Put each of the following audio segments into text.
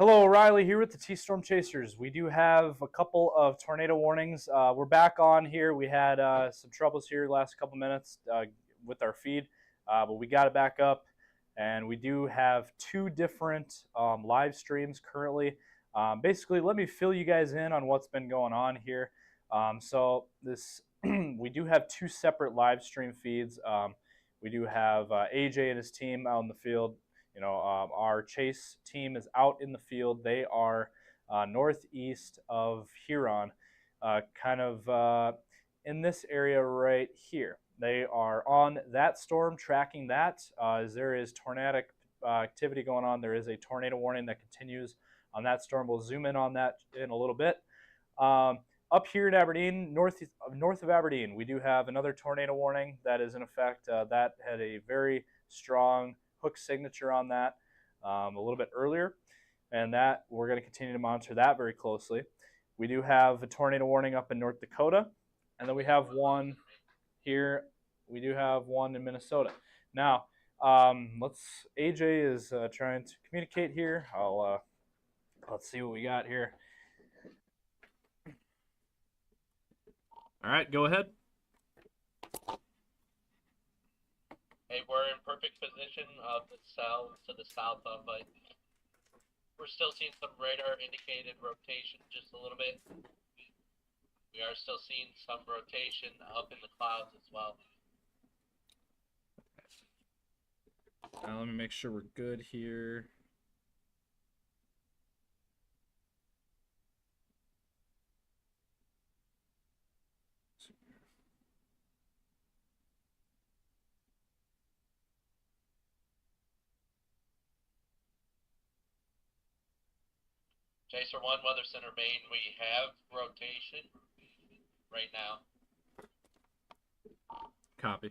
Hello, Riley here with the T-Storm Chasers. We do have a couple of tornado warnings. We're back on here. We had some troubles here last couple minutes with our feed, but we got it back up, and we do have two different live streams currently. Basically, let me fill you guys in on what's been going on here. So this, we do have two separate live stream feeds. We do have AJ and his team out in the field. Our chase team is out in the field. They are northeast of Huron, kind of in this area right here. They are on that storm, tracking that. As there is tornadic activity going on, there is a tornado warning that continues on that storm. We'll zoom in on that in a little bit. Up here in Aberdeen, north of Aberdeen, we do have another tornado warning that is in effect. That had a very strong hook signature on that a little bit earlier, and that we're going to continue to monitor that very closely. We do have a tornado warning up in North Dakota, and then we have one here. We do have one in Minnesota. Now, AJ is trying to communicate here. Let's see what we got here. All right, go ahead. Hey, we're in perfect position of the cell to the south of, but we're still seeing some radar indicated rotation just a little bit. We are still seeing some rotation up in the clouds as well. Let me make sure we're good here. Chaser 1, Weather Center, Maine, we have rotation right now. Copy.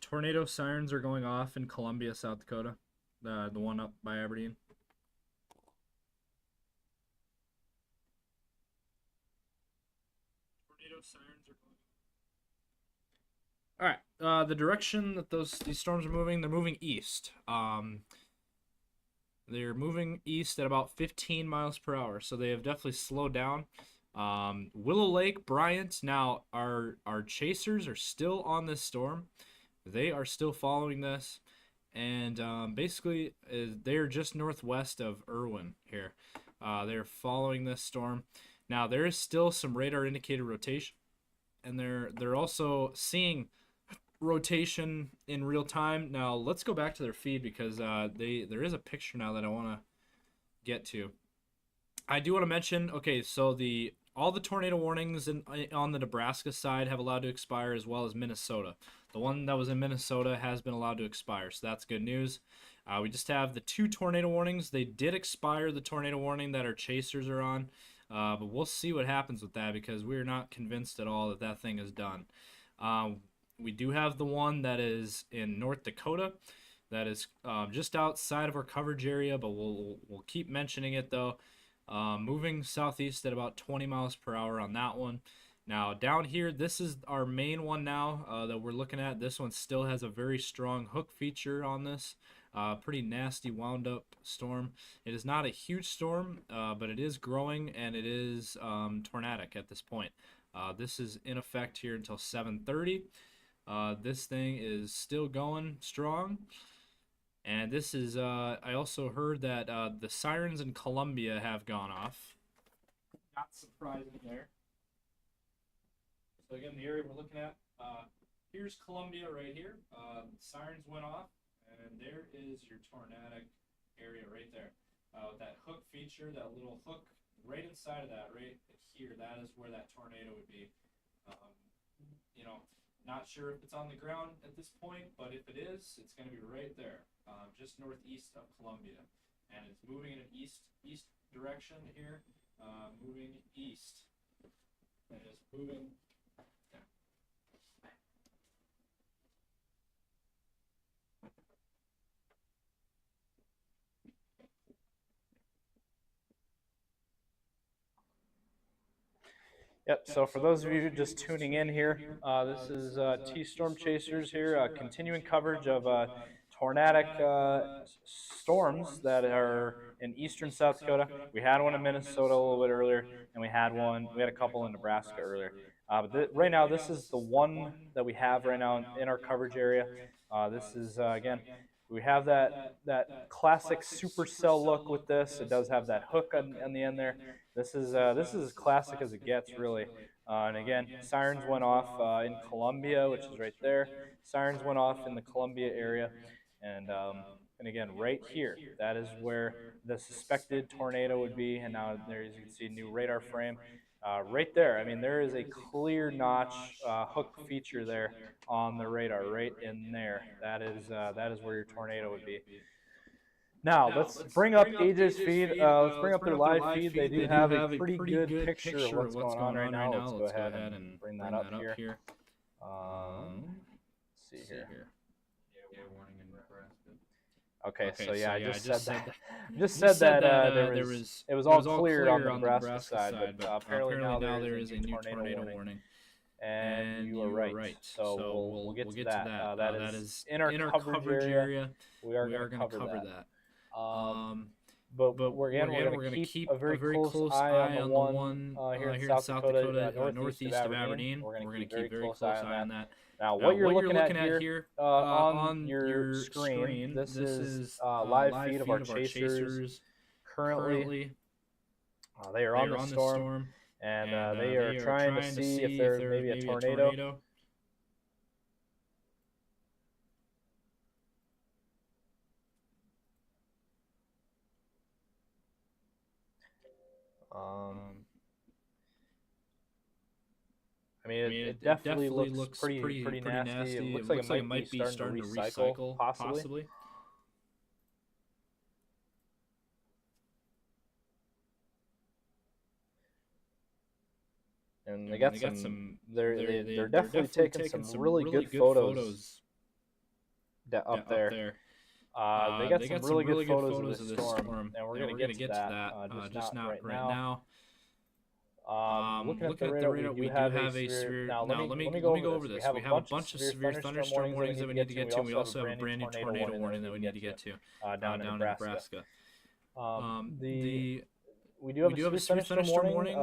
Tornado sirens are going off in Columbia, South Dakota. The one up by Aberdeen. Tornado sirens are going. All right. The direction that these storms are moving, they're moving east. They're moving east at about 15 miles per hour, so they have definitely slowed down. Willow Lake, Bryant. Now, our chasers are still on this storm. They are still following this, and basically they're just northwest of Irwin here. They're following this storm. Now there is still some radar indicated rotation, and they're also seeing rotation in real time. Now let's go back to their feed because there is a picture now that I want to get to. I do want to mention. Okay, so all the tornado warnings on the Nebraska side have allowed to expire, as well as Minnesota. The one that was in Minnesota has been allowed to expire, so that's good news. We just have the two tornado warnings. They did expire the tornado warning that our chasers are on, but we'll see what happens with that because we're not convinced at all that that thing is done. We do have the one that is in North Dakota. That is just outside of our coverage area, but we'll keep mentioning it though. Moving southeast at about 20 miles per hour on that one. Now down here, this is our main one now that we're looking at. This one still has a very strong hook feature on this. Pretty nasty wound up storm. It is not a huge storm, but it is growing and it is tornadic at this point. This is in effect here until 7:30. This thing is still going strong. And this is, I also heard that the sirens in Columbia have gone off. Not surprising there. So again, the area we're looking at, here's Columbia right here. Sirens went off, and there is your tornadic area right there. With that hook feature, that little hook right inside of that, right here, that is where that tornado would be. Not sure if it's on the ground at this point, but if it is, it's going to be right there. Just northeast of Columbia, and it's moving in an east direction here, moving east, and it's moving. Yep, so for those of you just tuning in here, this is T Storm Chasers here, continuing coverage of tornadic storms that are in eastern South Dakota. We had one in Minnesota a little bit earlier, and we had a couple in Nebraska earlier. But right now, this is the one that we have right now in our coverage area. This is, again, we have that classic supercell look with this. It does have that hook on the end there. This is as classic as it gets, really. And again, sirens went off in Columbia, which is right there. Sirens went off in the Columbia area, and again, right here, that is where the suspected tornado would be. And now there, as you can see, new radar frame. Right there, I mean, there is a clear notch hook feature there on the radar, right in there. That is where your tornado would be. Now, let's bring up AJ's feed. Let's bring up their live feed. They do have a pretty good picture of what's going on right now. Let's go ahead and bring that up here. Let's see here. Okay, so yeah, I just said that. Just said that it was all clear on the Nebraska side, but apparently now there is a new tornado warning. And you are right. So we'll get to that. That is in our coverage area. We are going to cover that. But we're going to keep a very close eye on the one here in South Dakota, northeast of Aberdeen. We're going to keep a very close eye on that. Now, what you're looking at here on your screen, this is live feed of our chasers. Currently, they are on the storm, and they are trying to see if there's maybe a tornado. I mean, it definitely looks pretty nasty. It looks like it might be starting to recycle, possibly. And they got some. They're definitely taking some really good photos up there. They got some really good photos of the storm, and we're gonna get to that. Just not right now. Looking at the radar, we do have a severe. Now let me go over this. We have a bunch of severe thunderstorm warnings that we need to get to, and we also have a brand new tornado warning that we need to get to down in Nebraska. We do have a severe thunderstorm warning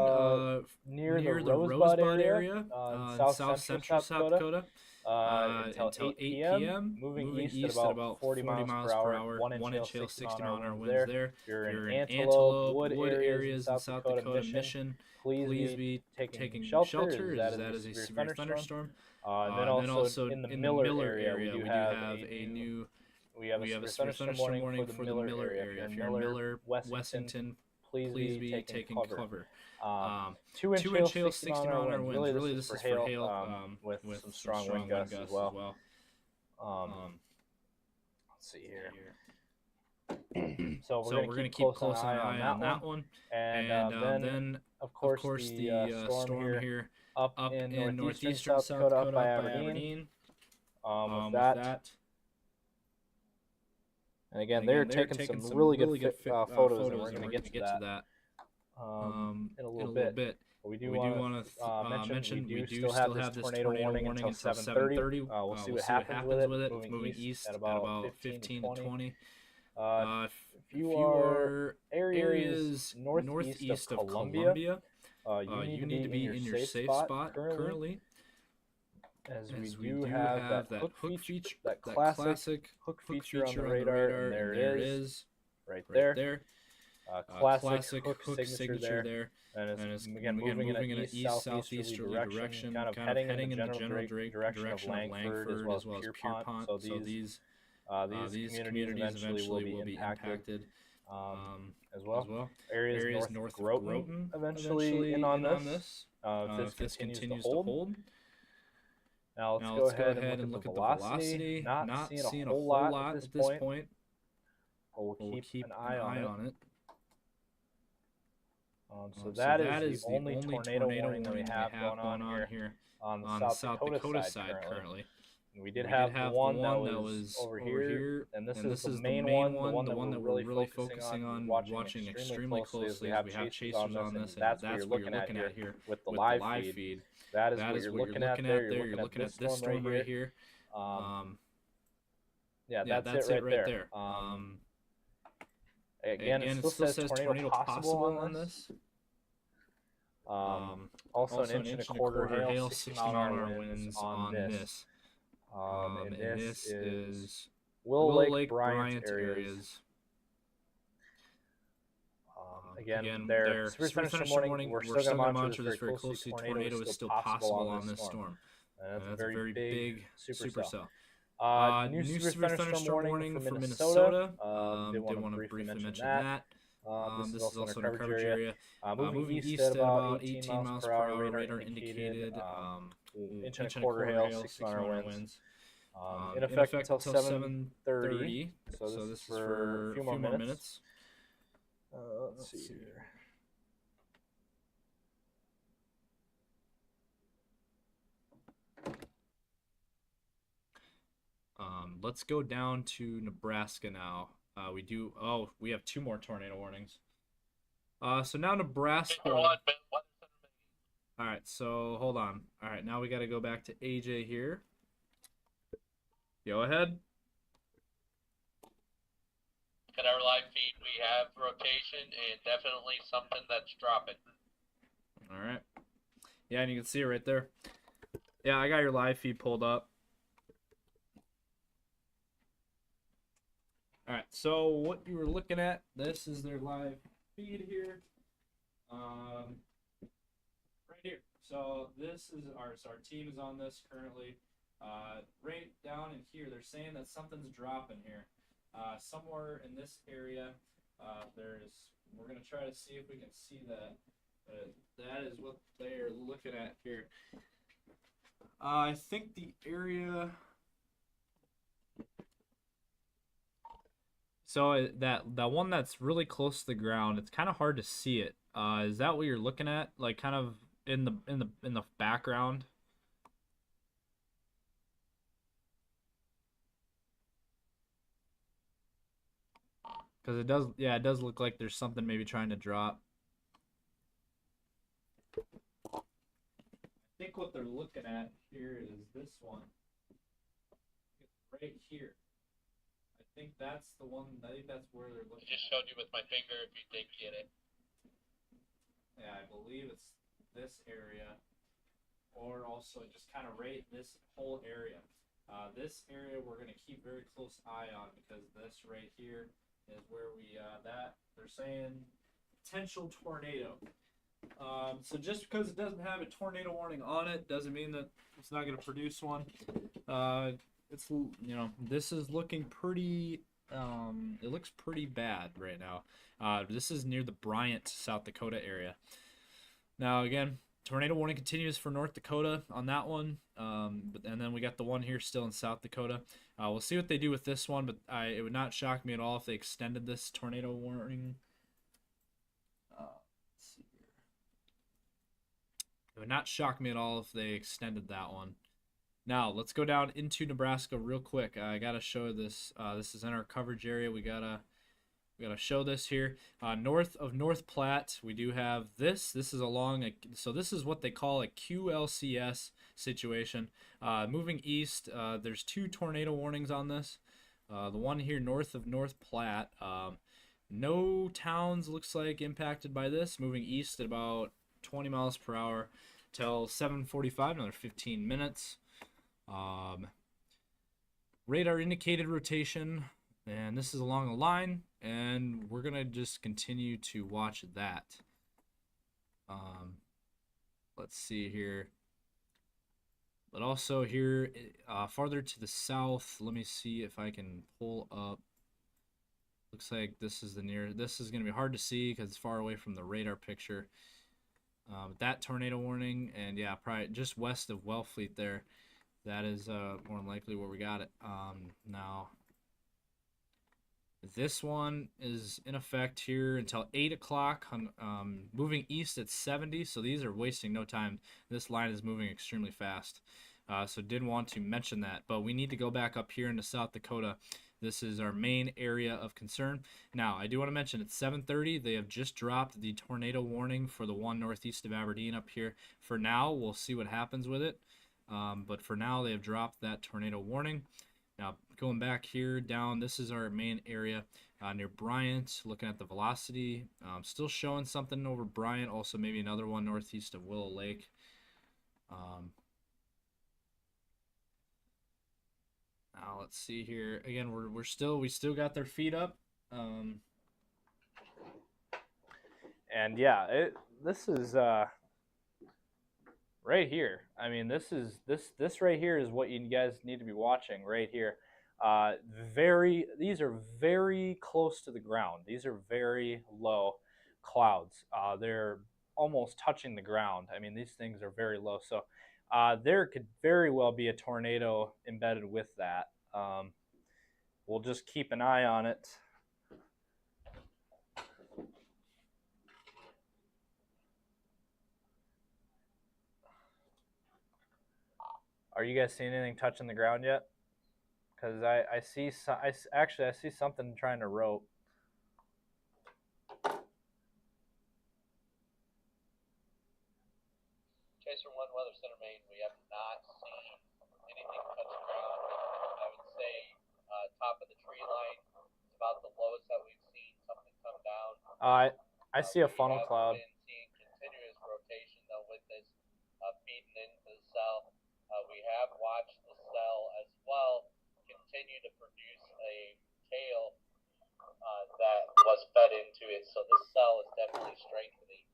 near the Rosebud area in south central South Dakota until 8 p.m. Moving east at about 40 miles per hour. 1 inch hail, 60-mile-an-hour winds there. If you're in Antelope, Wood areas in South Dakota, Mission, please be taking shelter. That is a severe thunderstorm. And then also in the Miller area, we have a severe thunderstorm warning for the Miller area. If you're in Miller, Wessington, please be taking cover. 2-inch hail, 60-mile-an-hour winds. Really, this is for hail with some strong wind gusts as well. Let's see here. So we're going to keep close eye on that one. And then, of course, the storm here up in northeastern South Dakota, up by Aberdeen. With that. And again, they're taking some really good photos, and we're going to get to that in a little bit. But we do want to mention we do still have this tornado warning until 7:30. We'll see what happens with it. Moving east at about 15 to 20. If you are areas northeast of Columbia, you need to be in your safe spot currently. As we do have that hook feature, that classic hook feature on the radar, and there it is, right there. Classic hook signature there, and it's again moving in an east-southeasterly direction, kind of heading in the general direction of Langford as well as Pierpont. So these communities eventually will be impacted as well. Areas north of Groton eventually in on this. If this continues to hold. Now let's go ahead and look at the velocity. Not seeing a whole lot at this point. But we'll keep an eye on it. So that is the only tornado warning that we have going on here on the South Dakota side currently. We did have one that was over here, and this is the main one, the one that we're really focusing on watching extremely closely as we have chasers on this, and that's what you're looking at here with the live feed. That is what you're looking at there. You're looking at this storm right here. Yeah, that's it right there. Again, it still says tornado possible on this. Also an inch and a quarter hail, 60-mile-an-hour winds on this. And this is Willow Lake, Bryant areas. Again, they're severe thunderstorm. We're still going to monitor this very closely. Tornado is still possible on this storm. That's a very big supercell. New severe thunderstorm warning for Minnesota. Did want to briefly mention that. This is also in a coverage area. Moving east at about 18 miles per hour, radar indicated. Inch and a quarter hail, 60-mile-an-hour winds. In effect until 7:30. So this is for a few more minutes. Let's see here. Let's go down to Nebraska now. We have 2 more tornado warnings. So now Nebraska. All right, so hold on. All right, now we got to go back to AJ here. Go ahead. At our live feed, we have rotation and definitely something that's dropping. All right. Yeah, and you can see it right there. Yeah, I got your live feed pulled up. All right, so what you were looking at, this is their live feed here. Right here. So this is our team is on this currently. Right down in here, they're saying that something's dropping here. Somewhere in this area, we're going to try to see if we can see that. That is what they're looking at here. I think the area... So that one that's really close to the ground, it's kind of hard to see it. Is that what you're looking at? Like kind of in the background? Because it does look like there's something maybe trying to drop. I think what they're looking at here is this one. Right here. I think that's the one. I think that's where they're looking. I just showed you with my finger if you did get it. Yeah, I believe it's this area, or also just kind of right this whole area. This area we're gonna keep very close eye on because this right here is where they're saying potential tornado. So just because it doesn't have a tornado warning on it doesn't mean that it's not gonna produce one. It's, this is looking pretty, it looks pretty bad right now. This is near the Bryant, South Dakota area. Now, again, tornado warning continues for North Dakota on that one. And then we got the one here still in South Dakota. We'll see what they do with this one, but it would not shock me at all if they extended this tornado warning. Let's see here. It would not shock me at all if they extended that one. Now, let's go down into Nebraska real quick. I got to show this. This is in our coverage area. We gotta show this here. North of North Platte, we do have this. This is so this is what they call a QLCS situation. Moving east, there's 2 tornado warnings on this. The one here north of North Platte. No towns looks like impacted by this. Moving east at about 20 miles per hour till 7:45, another 15 minutes. Radar indicated rotation, and this is along the line, and we're gonna just continue to watch that. Let's see here, but also here farther to the south, let me see if I can pull up. Looks like this is this is gonna be hard to see because it's far away from the radar picture. That tornado warning, and yeah, probably just west of Wellfleet there. That is more than likely where we got it. Now, this one is in effect here until 8 o'clock. Moving east at 70, so these are wasting no time. This line is moving extremely fast. So did want to mention that. But we need to go back up here into South Dakota. This is our main area of concern. Now, I do want to mention at 7:30, they have just dropped the tornado warning for the one northeast of Aberdeen up here. For now, we'll see what happens with it. But for now, they have dropped that tornado warning. Now, going back here down, this is our main area near Bryant, looking at the velocity. Still showing something over Bryant, also maybe another one northeast of Willow Lake. Now let's see here. Again, we still got their feet up. And yeah, this is right here. I mean, this right here is what you guys need to be watching right here. These are very close to the ground. These are very low clouds. They're almost touching the ground. I mean, these things are very low. So there could very well be a tornado embedded with that. We'll just keep an eye on it. Are you guys seeing anything touching the ground yet? Because I see something trying to rope. Chaser 1 Weather Center, Maine. We have not seen anything touch the ground. I would say top of the tree line is about the lowest that we've seen something come down. I see a funnel cloud. We've been seeing continuous rotation though with this feeding into the cell. We have watched the cell as well continue to produce a tail that was fed into it, so the cell is definitely strengthening.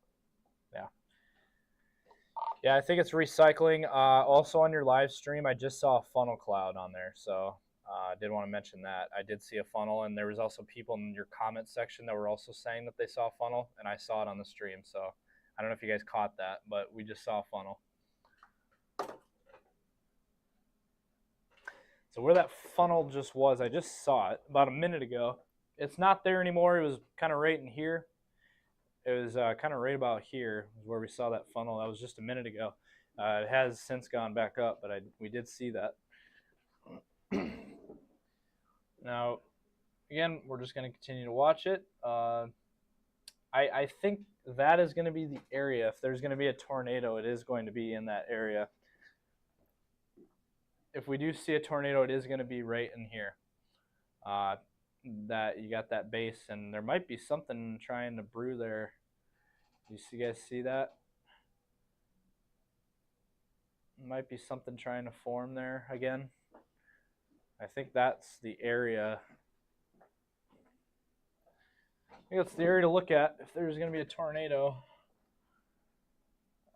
Yeah, I think it's recycling. Also on your live stream, I just saw a funnel cloud on there, so I did want to mention that. I did see a funnel, and there was also people in your comment section that were also saying that they saw a funnel, and I saw it on the stream, so I don't know if you guys caught that, but we just saw a funnel. So where that funnel just was, I just saw it about a minute ago. It's not there anymore. It was kind of right in here. It was kind of right about here where we saw that funnel. That was just a minute ago. It has since gone back up, but we did see that. Now, again, we're just going to continue to watch it. I think that is going to be the area. If there's going to be a tornado, it is going to be in that area. If we do see a tornado, it is going to be right in here. That you got that base, and there might be something trying to brew there. You guys see that? Might be something trying to form there again. I think that's the area. I think that's the area to look at if there's going to be a tornado.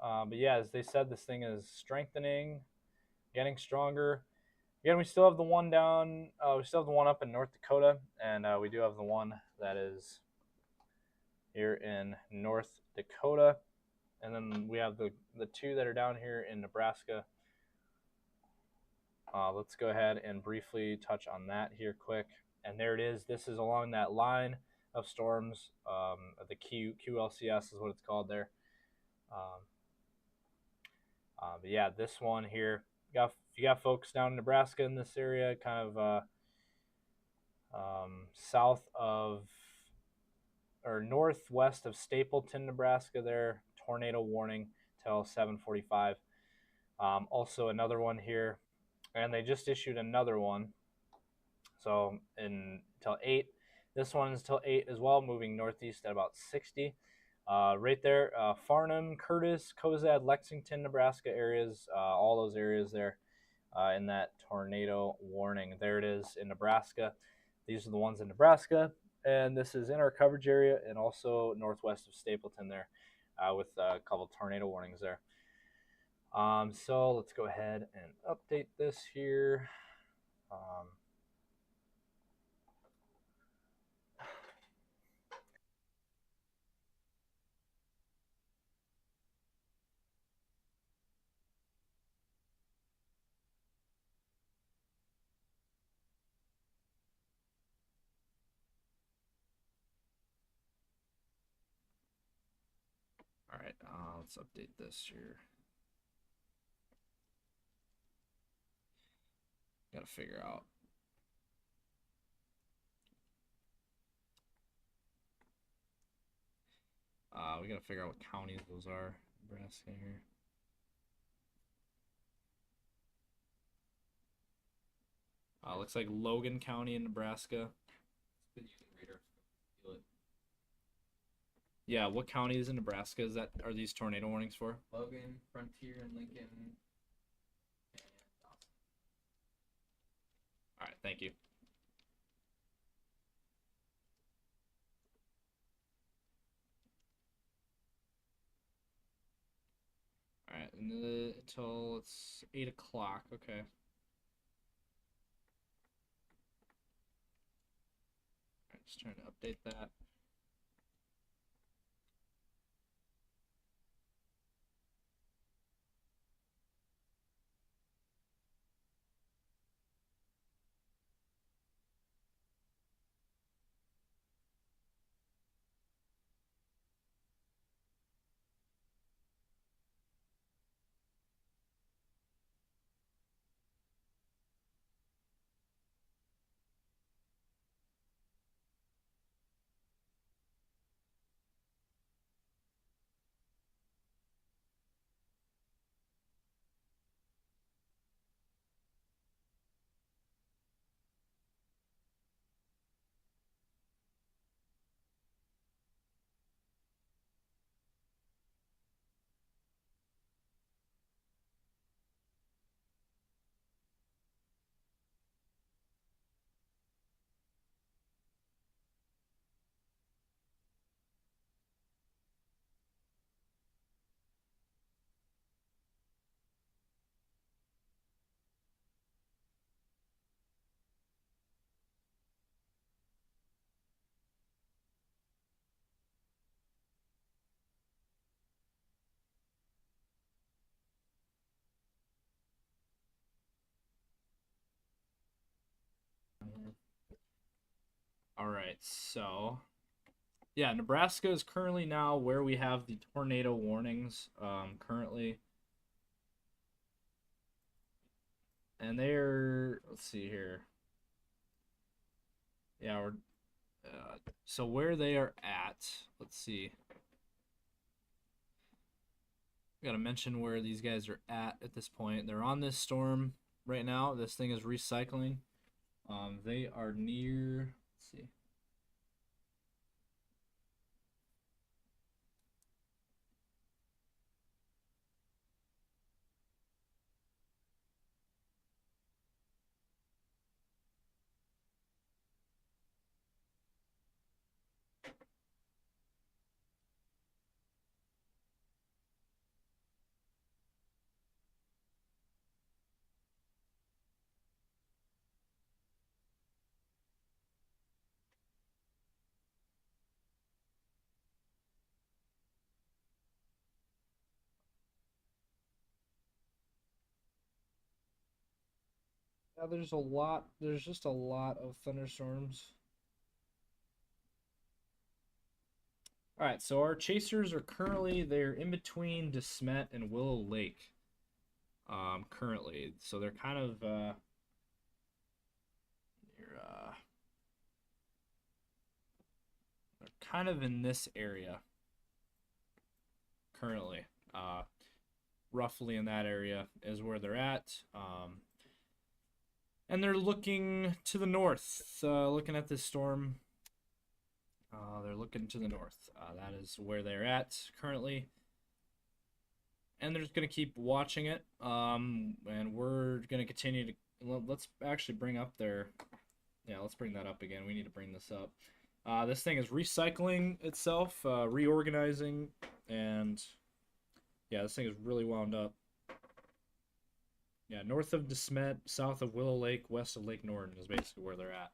But yeah, as they said, this thing is strengthening, getting stronger. Again, we still have the one down. We still have the one up in North Dakota, and we do have the one that is here in North Dakota, and then we have the two that are down here in Nebraska. Let's go ahead and briefly touch on that here quick. And there it is. This is along that line of storms. The QLCS is what it's called there. But yeah, this one here. If you got folks down in Nebraska in this area, kind of south of or northwest of Stapleton, Nebraska there, tornado warning till 7:45. Also another one here, and they just issued another one. So until 8. This one is till 8 as well, moving northeast at about 60. Right there, Farnham, Curtis, Cozad, Lexington, Nebraska areas, all those areas there in that tornado warning. There it is in Nebraska. These are the ones in Nebraska, and this is in our coverage area and also northwest of Stapleton there with a couple tornado warnings there. So let's go ahead and update this here. All right, let's update this here. Gotta figure out. We gotta figure out what counties those are. Nebraska here. Looks like Logan County in Nebraska. Been using radar to feel it. Yeah, what county is in Nebraska? Are these tornado warnings for? Logan, Frontier, and Lincoln, and Dawson. All right, thank you. All right, until it's 8 o'clock. Okay. All right, just trying to update that. All right, so yeah, Nebraska is currently now where we have the tornado warnings currently. And they're, let's see here. Yeah, we're so where they are at, let's see. Gotta mention where these guys are at this point. They're on this storm right now. This thing is recycling. They are near, let's see. Yeah, there's just a lot of thunderstorms. All right, so our chasers are they're in between DeSmet and Willow Lake. Currently, so they're kind of they're kind of in this area currently. Roughly in that area is where they're at. And they're looking to the north, looking at this storm. They're looking to the north. That is where they're at currently. And they're just going to keep watching it. And we're going to continue to... Let's actually bring up their... Yeah, let's bring that up again. We need to bring this up. This thing is recycling itself, reorganizing, and... Yeah, this thing is really wound up. Yeah, north of DeSmet, south of Willow Lake, west of Lake Norton is basically where they're at.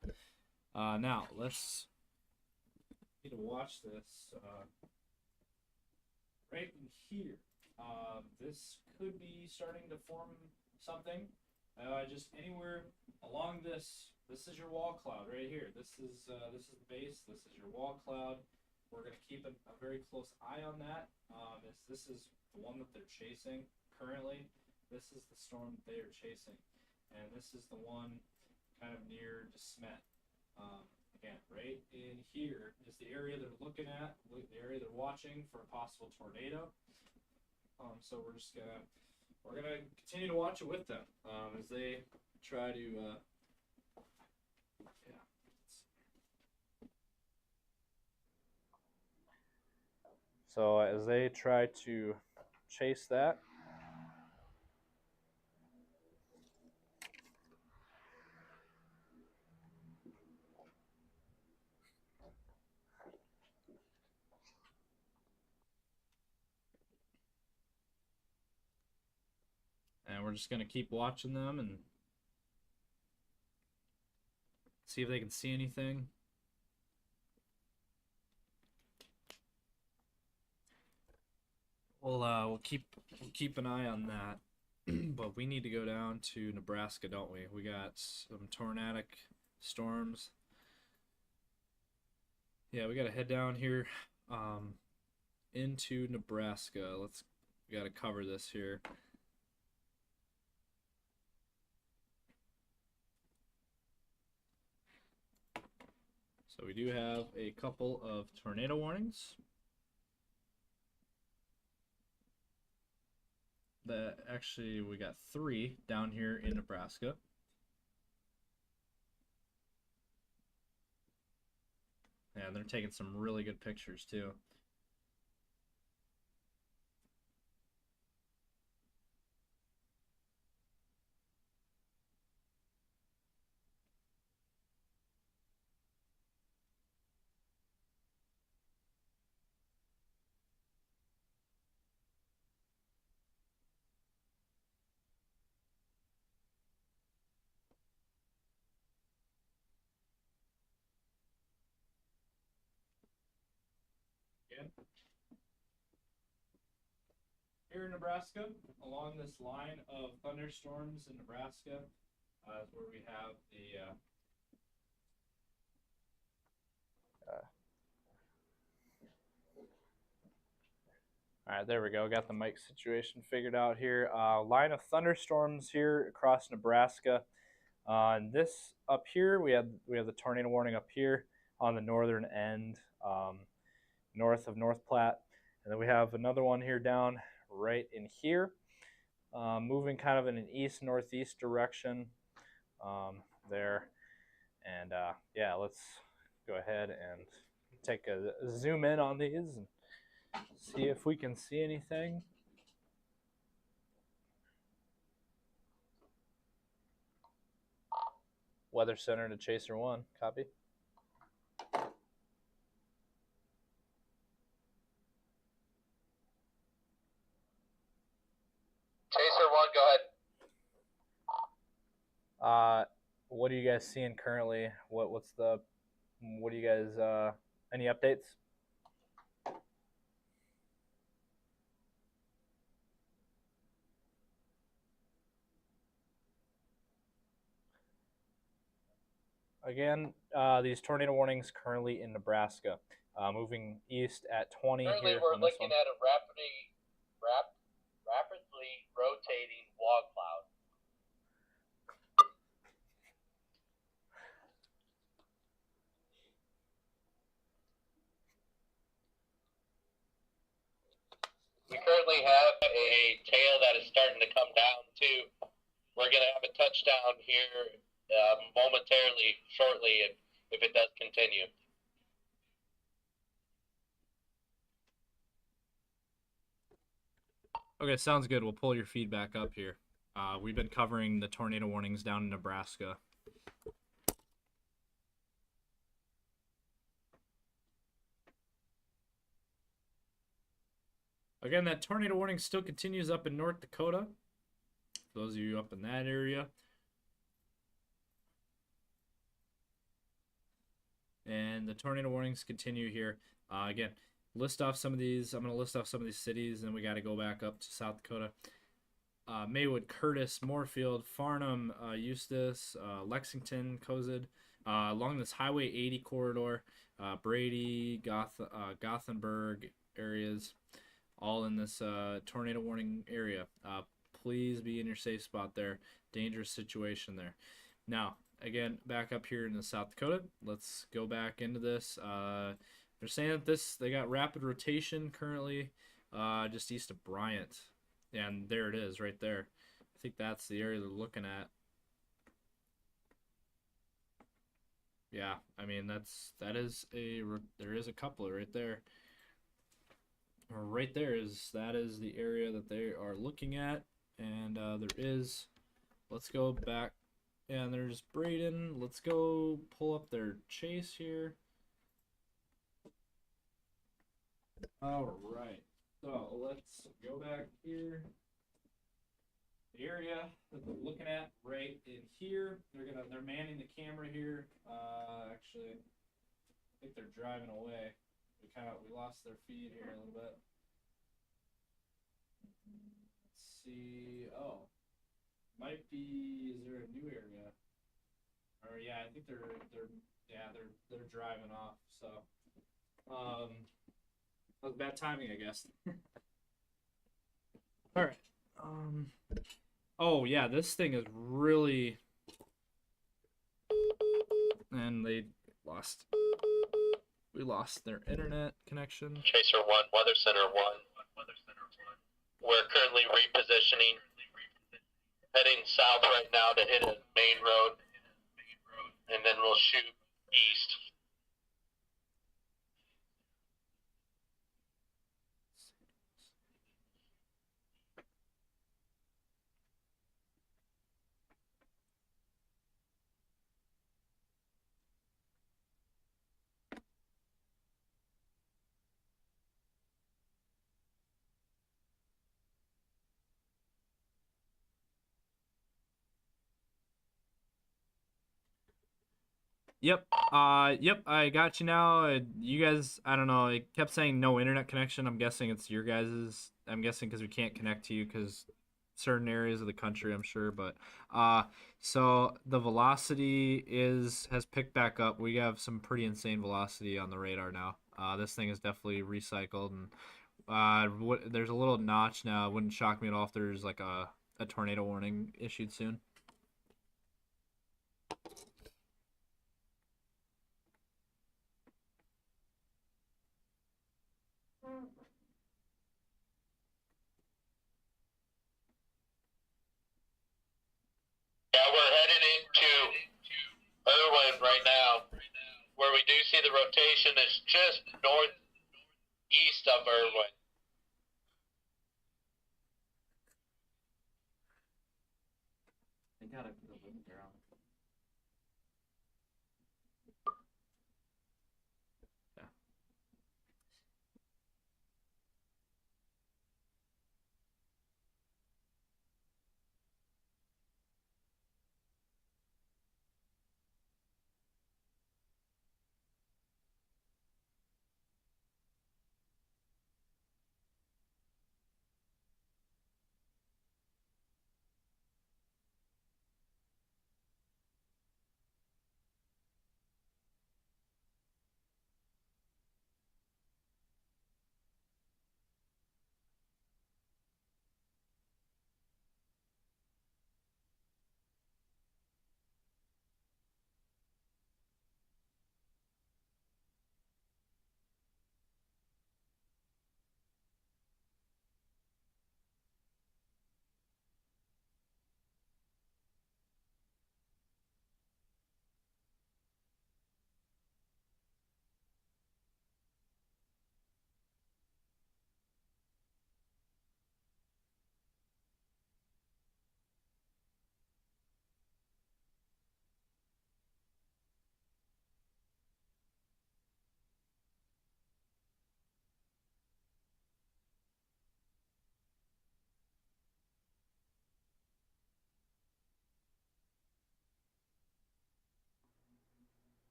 Now, let's need to watch this right in here. This could be starting to form something. Just anywhere along this. This is your wall cloud right here. This is the base. This is your wall cloud. We're gonna keep a very close eye on that. This is the one that they're chasing currently. This is the storm that they are chasing. and this is the one kind of near DeSmet. Again, right in here is the area they're looking at, the area they're watching for a possible tornado. So we're gonna continue to watch it with them as they try to. So as they try to chase that. And we're just going to keep watching them and see if they can see anything. We'll keep an eye on that. But we need to go down to Nebraska, don't we? We got some tornadic storms. Yeah, we got to head down here into Nebraska. We got to cover this here. So we do have a couple of tornado warnings. We got 3 down here in Nebraska. And they're taking some really good pictures too. Here in Nebraska, along this line of thunderstorms in Nebraska, is where we have the all right, there we go. Got the mic situation figured out here. Line of thunderstorms here across Nebraska. And this up here, we have the tornado warning up here on the northern end, north of North Platte, and then we have another one here down right in here, moving kind of in an east-northeast direction there. And yeah, let's go ahead and take a zoom in on these and see if we can see anything. Weather Center to Chaser 1, copy. Chaser 1, go ahead. What are you guys seeing currently? What do you guys, any updates? Again, these tornado warnings currently in Nebraska, moving east at 20. Currently, here we're looking at a rapidly rotating log cloud. We currently have a tail that is starting to come down too. We're going to have a touchdown here momentarily, shortly, if it does continue. Okay, sounds good. We'll pull your feedback up here. We've been covering the tornado warnings down in Nebraska. Again, that tornado warning still continues up in North Dakota. For those of you up in that area. And the tornado warnings continue here. Again, list off some of these. I'm going to list off some of these cities, and we got to go back up to South Dakota. Maywood, Curtis, Moorfield, Farnham, Eustis, Lexington, Cozad, along this Highway 80 corridor, Brady, Gothenburg areas, all in this tornado warning area. please be in your safe spot there. Dangerous situation there. Now, again, back up here in the South Dakota. Let's go back into this. They're saying that they got rapid rotation currently just east of Bryant. And there it is right there. I think that's the area they're looking at. Yeah, I mean there is a couple right there. Right there that is the area that they are looking at, and let's go back, and there's Braden. Let's go pull up their chase here. All right, so let's go back here. The area that they're looking at right in here, they're manning the camera here. Actually, I think they're driving away. We lost their feed here a little bit. Let's see. Oh, might be. Is there a new area? Or yeah, I think they're driving off. So, that was bad timing, I guess. All right. Oh yeah, this thing is really. And we lost their internet connection. Chaser 1, Weather Center 1. We're currently repositioning, heading south right now to hit a main road, and then we'll shoot east. Yep. Yep. I got you now. You guys, I don't know. It kept saying no internet connection. I'm guessing it's your guys's. I'm guessing because we can't connect to you because certain areas of the country, I'm sure. But so the velocity has picked back up. We have some pretty insane velocity on the radar now. This thing is definitely recycled, and there's a little notch now. It wouldn't shock me at all if there's like a tornado warning issued soon. Yeah, we're heading into Irwin right now. Where we do see the rotation is just northeast of Irwin. They gotta put a limit around. Yeah.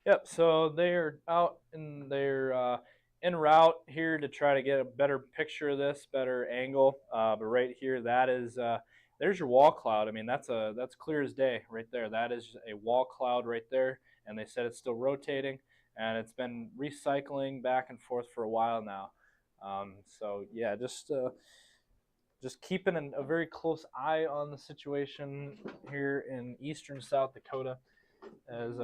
Yep, so they're out and they're en route here to try to get a better picture of this, better angle. But right here, there's your wall cloud. I mean, that's clear as day right there. That is a wall cloud right there, and they said it's still rotating, and it's been recycling back and forth for a while now. So yeah, just just keeping a very close eye on the situation here in eastern South Dakota as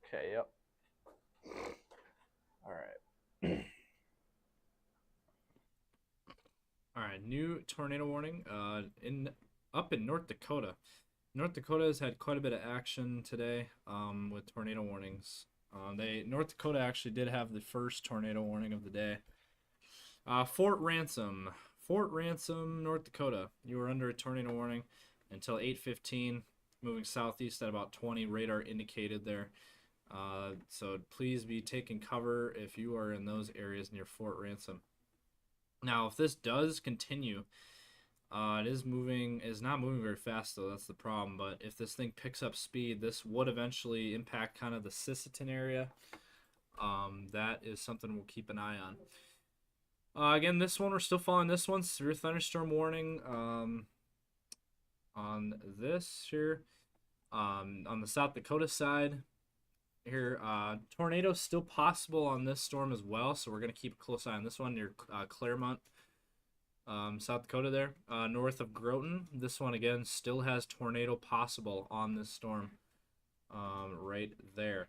okay, yep. All right. All right, new tornado warning up in North Dakota. North Dakota has had quite a bit of action today with tornado warnings. North Dakota actually did have the first tornado warning of the day. Fort Ransom, North Dakota. You are under a tornado warning until 8:15, moving southeast at about 20. Radar indicated there. So please be taking cover if you are in those areas near Fort Ransom. Now, if this does continue, it is not moving very fast though. That's the problem. But if this thing picks up speed, this would eventually impact kind of the Sisseton area. That is something we'll keep an eye on. Again, this one we're still following. This one, severe thunderstorm warning. On this here, on the South Dakota side here, tornadoes still possible on this storm as well. So we're gonna keep a close eye on this one near Claremont. South Dakota there, north of Groton. This one again still has tornado possible on this storm, right there.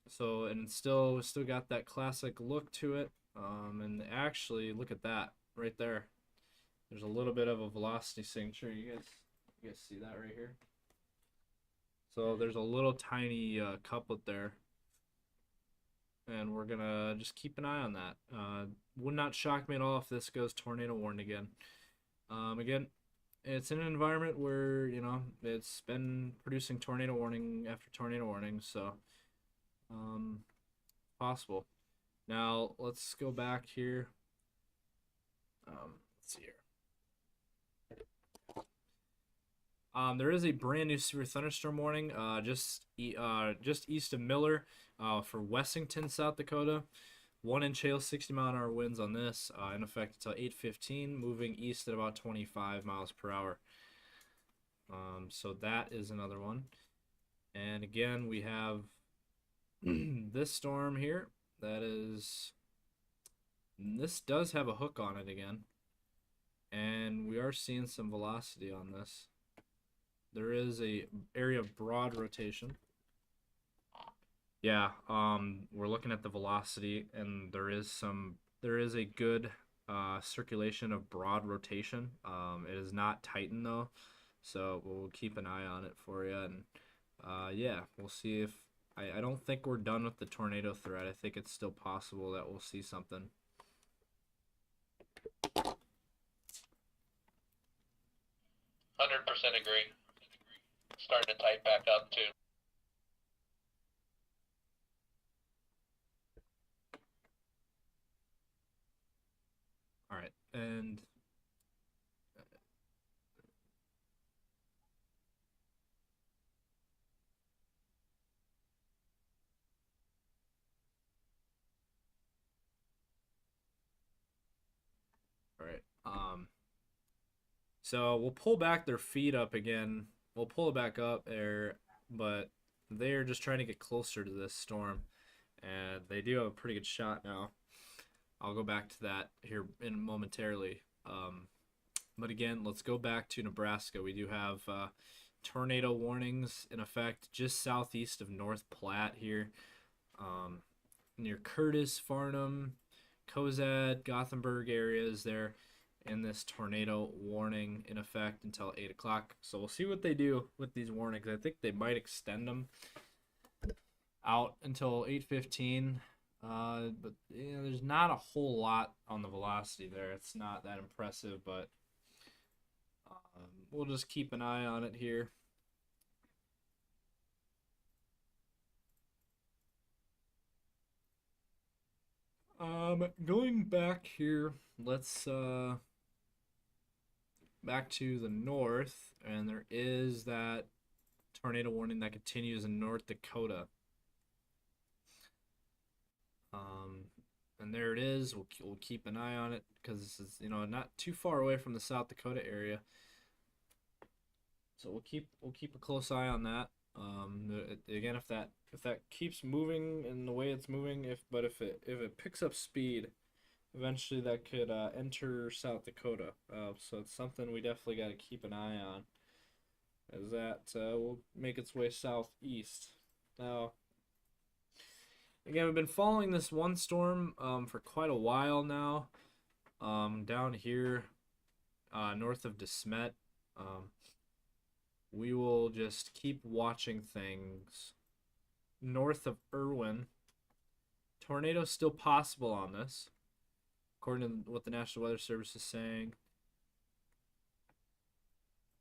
So and still got that classic look to it. And actually look at that right there. There's a little bit of a velocity signature. You guys see that right here? So there's a little tiny couplet there. And we're gonna just keep an eye on that. Would not shock me at all if this goes tornado warning again. Again, it's in an environment where it's been producing tornado warning after tornado warning, so possible. Now let's go back here. Let's see here. There is a brand new severe thunderstorm warning just east of Miller for Wessington, South Dakota. 1-inch hail, 60-mile-an-hour winds on this, in effect until 8:15, moving east at about 25 miles per hour. So that is another one. And again, we have this storm here. This does have a hook on it again. And we are seeing some velocity on this. There is a area of broad rotation. Yeah, we're looking at the velocity, and there is a good circulation of broad rotation. It is not Titan though, so we'll keep an eye on it for you. And yeah, we'll see if I don't think we're done with the tornado threat. I think it's still possible that we'll see something. 100% agree. Starting to tighten back up too. All right, and all right, so we'll pull back their feet up again. We'll pull it back up there, but they're just trying to get closer to this storm, and they do have a pretty good shot now. I'll go back to that here in momentarily. But again, let's go back to Nebraska. We do have tornado warnings in effect just southeast of North Platte here, near Curtis, Farnham, Cozad, Gothenburg areas there. In this tornado warning in effect until 8 o'clock. So we'll see what they do with these warnings. I think they might extend them out until 8:15. But there's not a whole lot on the velocity there. It's not that impressive, but we'll just keep an eye on it here. Going back here, let's back to the north, and there is that tornado warning that continues in North Dakota. And there it is. We'll keep an eye on it because this is not too far away from the South Dakota area. So we'll keep a close eye on that. Again, if that keeps moving in the way it's moving, if it picks up speed, eventually that could enter South Dakota. So it's something we definitely got to keep an eye on, as that will make its way southeast. Now, again, we've been following this one storm for quite a while now. Down here, north of De Smet. We will just keep watching things. North of Irwin, tornadoes still possible on this, according to what the National Weather Service is saying.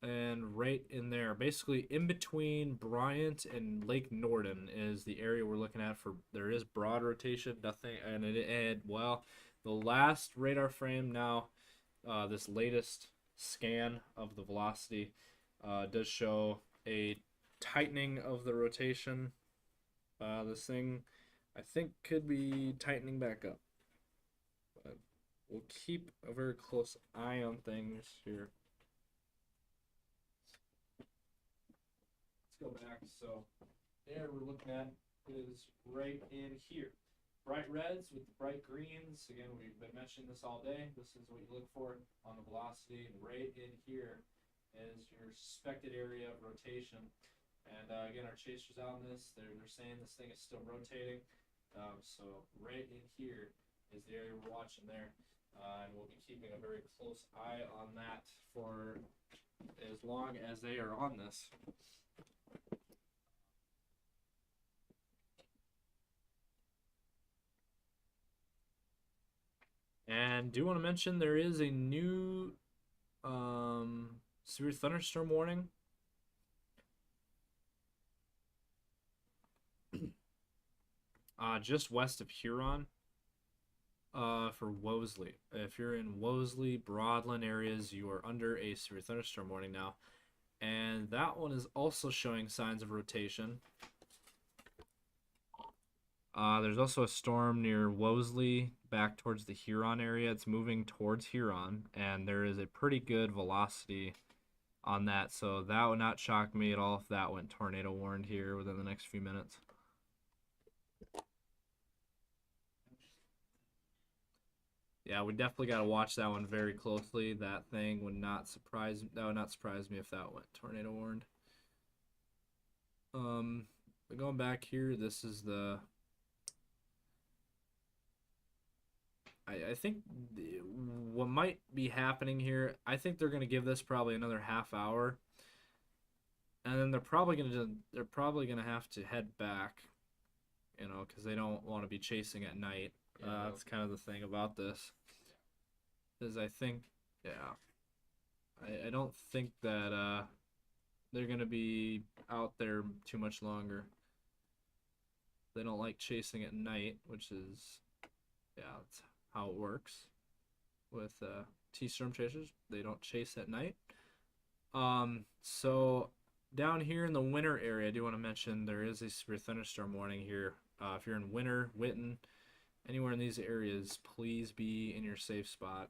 And right in there, basically in between Bryant and Lake Norden, is the area we're looking at for. There is broad rotation, nothing, and well, the last radar frame now, this latest scan of the velocity does show a tightening of the rotation. This thing, I think, could be tightening back up. But we'll keep a very close eye on things here. Let's go back. So there we're looking at is right in here. Bright reds with bright greens. Again, we've been mentioning this all day. This is what you look for on the velocity. And right in here is your suspected area of rotation. And again, our chasers on this, they're saying this thing is still rotating. So right in here is the area we're watching there. And we'll be keeping a very close eye on that for as long as they are on this. And do want to mention there is a new severe thunderstorm warning. Just west of Huron, for Wosley. If you're in Wosley, Broadland areas, you are under a severe thunderstorm warning now. And that one is also showing signs of rotation. There's also a storm near Wosley, back towards the Huron area. It's moving towards Huron, and there is a pretty good velocity on that. So that would not shock me at all if that went tornado warned here within the next few minutes. Yeah, we definitely got to watch that one very closely. That thing would not surprise me if that went tornado warned. But going back here, this is the. I think what might be happening here, I think they're going to give this probably another half hour, and then they're probably going to have to head back, because they don't want to be chasing at night. That's kind of the thing about this, is I think, I don't think that they're going to be out there too much longer. They don't like chasing at night, which is, that's how it works with T-storm chasers. They don't chase at night. So down here in the Winter area, I do want to mention there is a severe thunderstorm warning here. If you're in Winter, Whitten, anywhere in these areas, please be in your safe spot.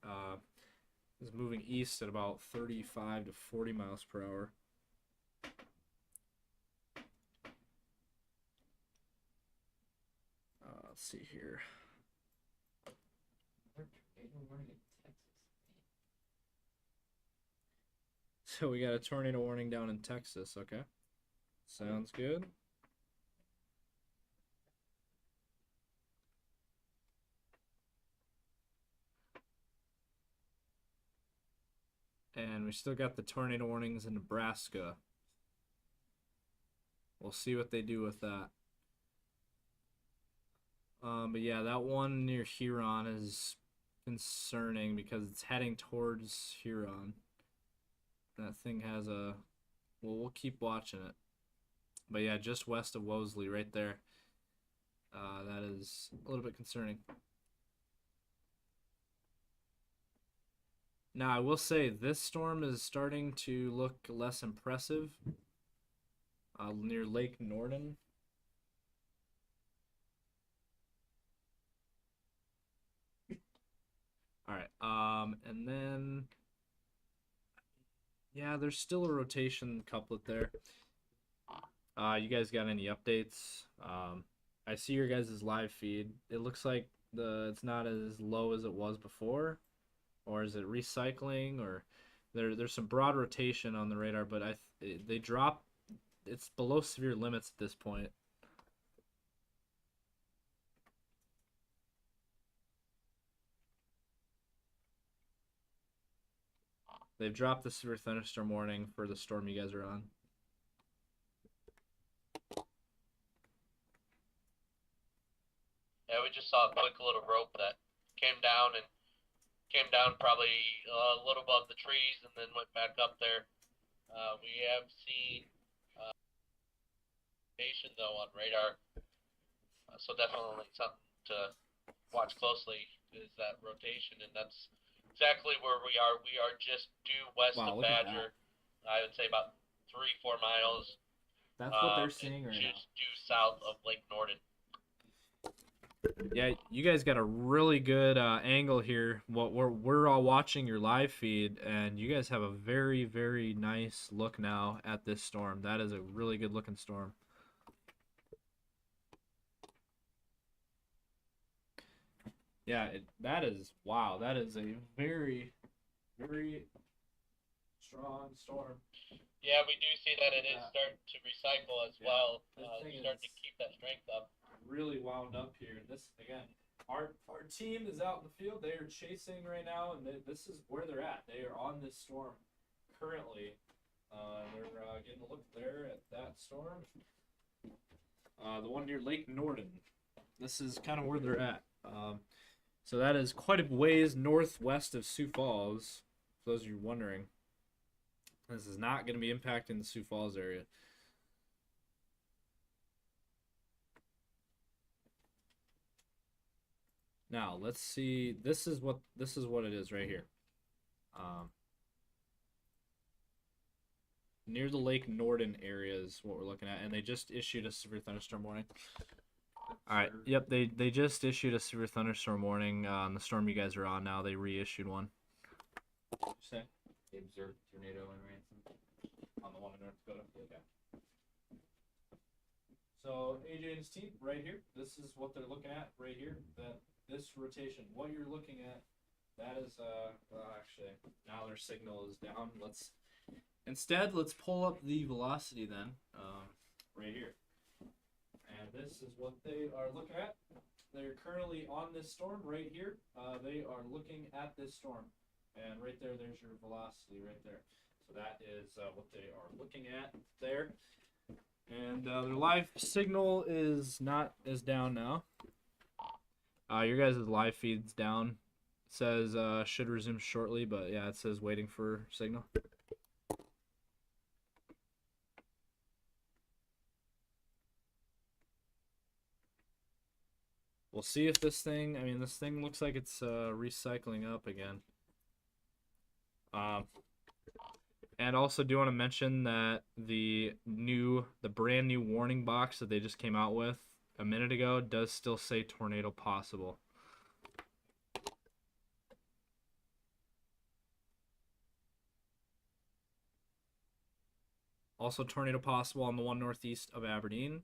It's moving east at about 35 to 40 miles per hour. Let's see here. So we got a tornado warning down in Texas, okay? Sounds good. And we still got the tornado warnings in Nebraska. We'll see what they do with that. But yeah, that one near Huron is concerning because it's heading towards Huron. That thing has a... Well, we'll keep watching it. But yeah, just west of Wosley, right there. That is a little bit concerning. Now, I will say this storm is starting to look less impressive near Lake Norden. All right, and then, yeah, there's still a rotation couplet there. You guys got any updates? I see your guys' live feed. It looks like it's not as low as it was before, or is it recycling, or there's some broad rotation on the radar, but they drop. It's below severe limits at this point. They've dropped the severe thunderstorm warning for the storm you guys are on. Yeah, we just saw a quick little rope that came down probably a little above the trees and then went back up there. We have seen rotation though on radar, so definitely something to watch closely is that rotation, and that's exactly where we are. We are just due west of Badger. I would say about 3-4 miles. That's what they're seeing right now. Just due south of Lake Norden. Yeah, you guys got a really good angle here. We're all watching your live feed, and you guys have a very, very nice look now at this storm. That is a really good looking storm. Yeah, that is wow. That is a very, very strong storm. Yeah, we do see that it is starting to recycle as well. Starting to keep that strength up. Really wound up here. This again, our team is out in the field. They are chasing right now, and this is where they're at. They are on this storm currently. They're getting a look there at that storm. The one near Lake Norden. This is kind of where they're at. So that is quite a ways northwest of Sioux Falls. For those of you wondering, this is not going to be impacting the Sioux Falls area. Now let's see. This is what it is right here. Near the Lake Norden area is what we're looking at, and they just issued a severe thunderstorm warning. All right. Yep. They just issued a severe thunderstorm warning on the storm you guys are on now. They reissued one. What did you say? They observed tornado in Ransom. On the one in North Dakota. Okay. So AJ and his team right here. This is what they're looking at right here. This rotation. What you're looking at. That is actually now their signal is down. Let's pull up the velocity then. Right here. And this is what they are looking at. They're currently on this storm right here. They are looking at this storm. And right there, there's your velocity right there. So that is what they are looking at there. And their live signal is down now. Your guys' live feed's down. It says should resume shortly, but yeah, it says waiting for signal. We'll see if this thing looks like it's recycling up again. And also do want to mention that the brand new warning box that they just came out with a minute ago does still say tornado possible. Also tornado possible on the one northeast of Aberdeen.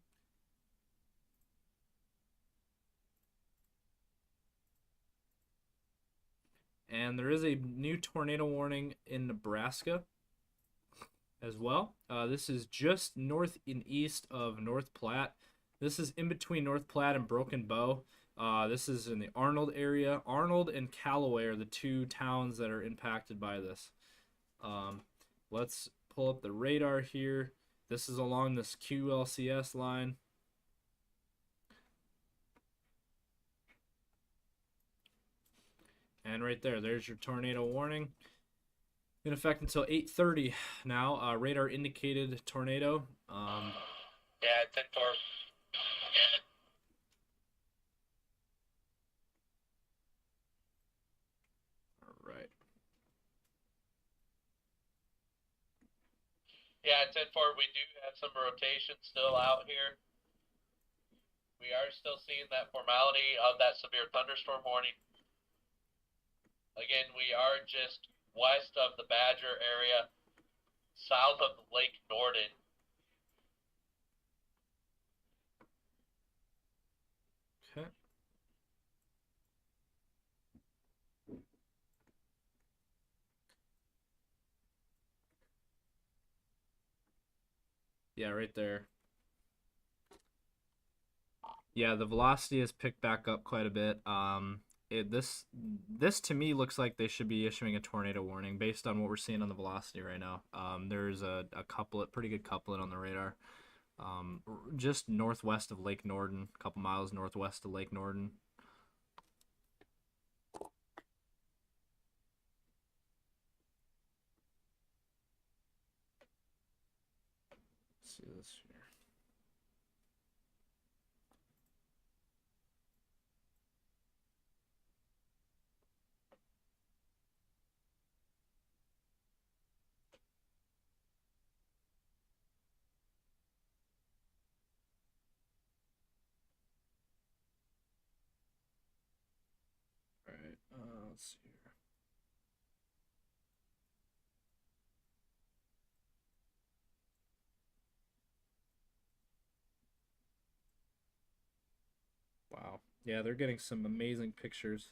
And there is a new tornado warning in Nebraska as well. This is just north and east of North Platte. This is in between North Platte and Broken Bow. This is in the Arnold area. Arnold and Callaway are the two towns that are impacted by this. Let's pull up the radar here. This is along this QLCS line. And right there's your tornado warning. In effect until 8:30 now. Radar indicated tornado. Yeah, it's 10-4. Yeah. All right. Yeah, it's 10-4. We do have some rotation still out here. We are still seeing that formality of that severe thunderstorm warning. Again, we are just west of the Badger area, south of Lake Norden. Okay. Yeah, right there. Yeah, the velocity has picked back up quite a bit. This to me looks like they should be issuing a tornado warning based on what we're seeing on the velocity right now. There's a couplet, pretty good couplet on the radar, just northwest of Lake Norden, a couple miles northwest of Lake Norden. Let's see this here. All right, let's see here. Wow. Yeah, they're getting some amazing pictures.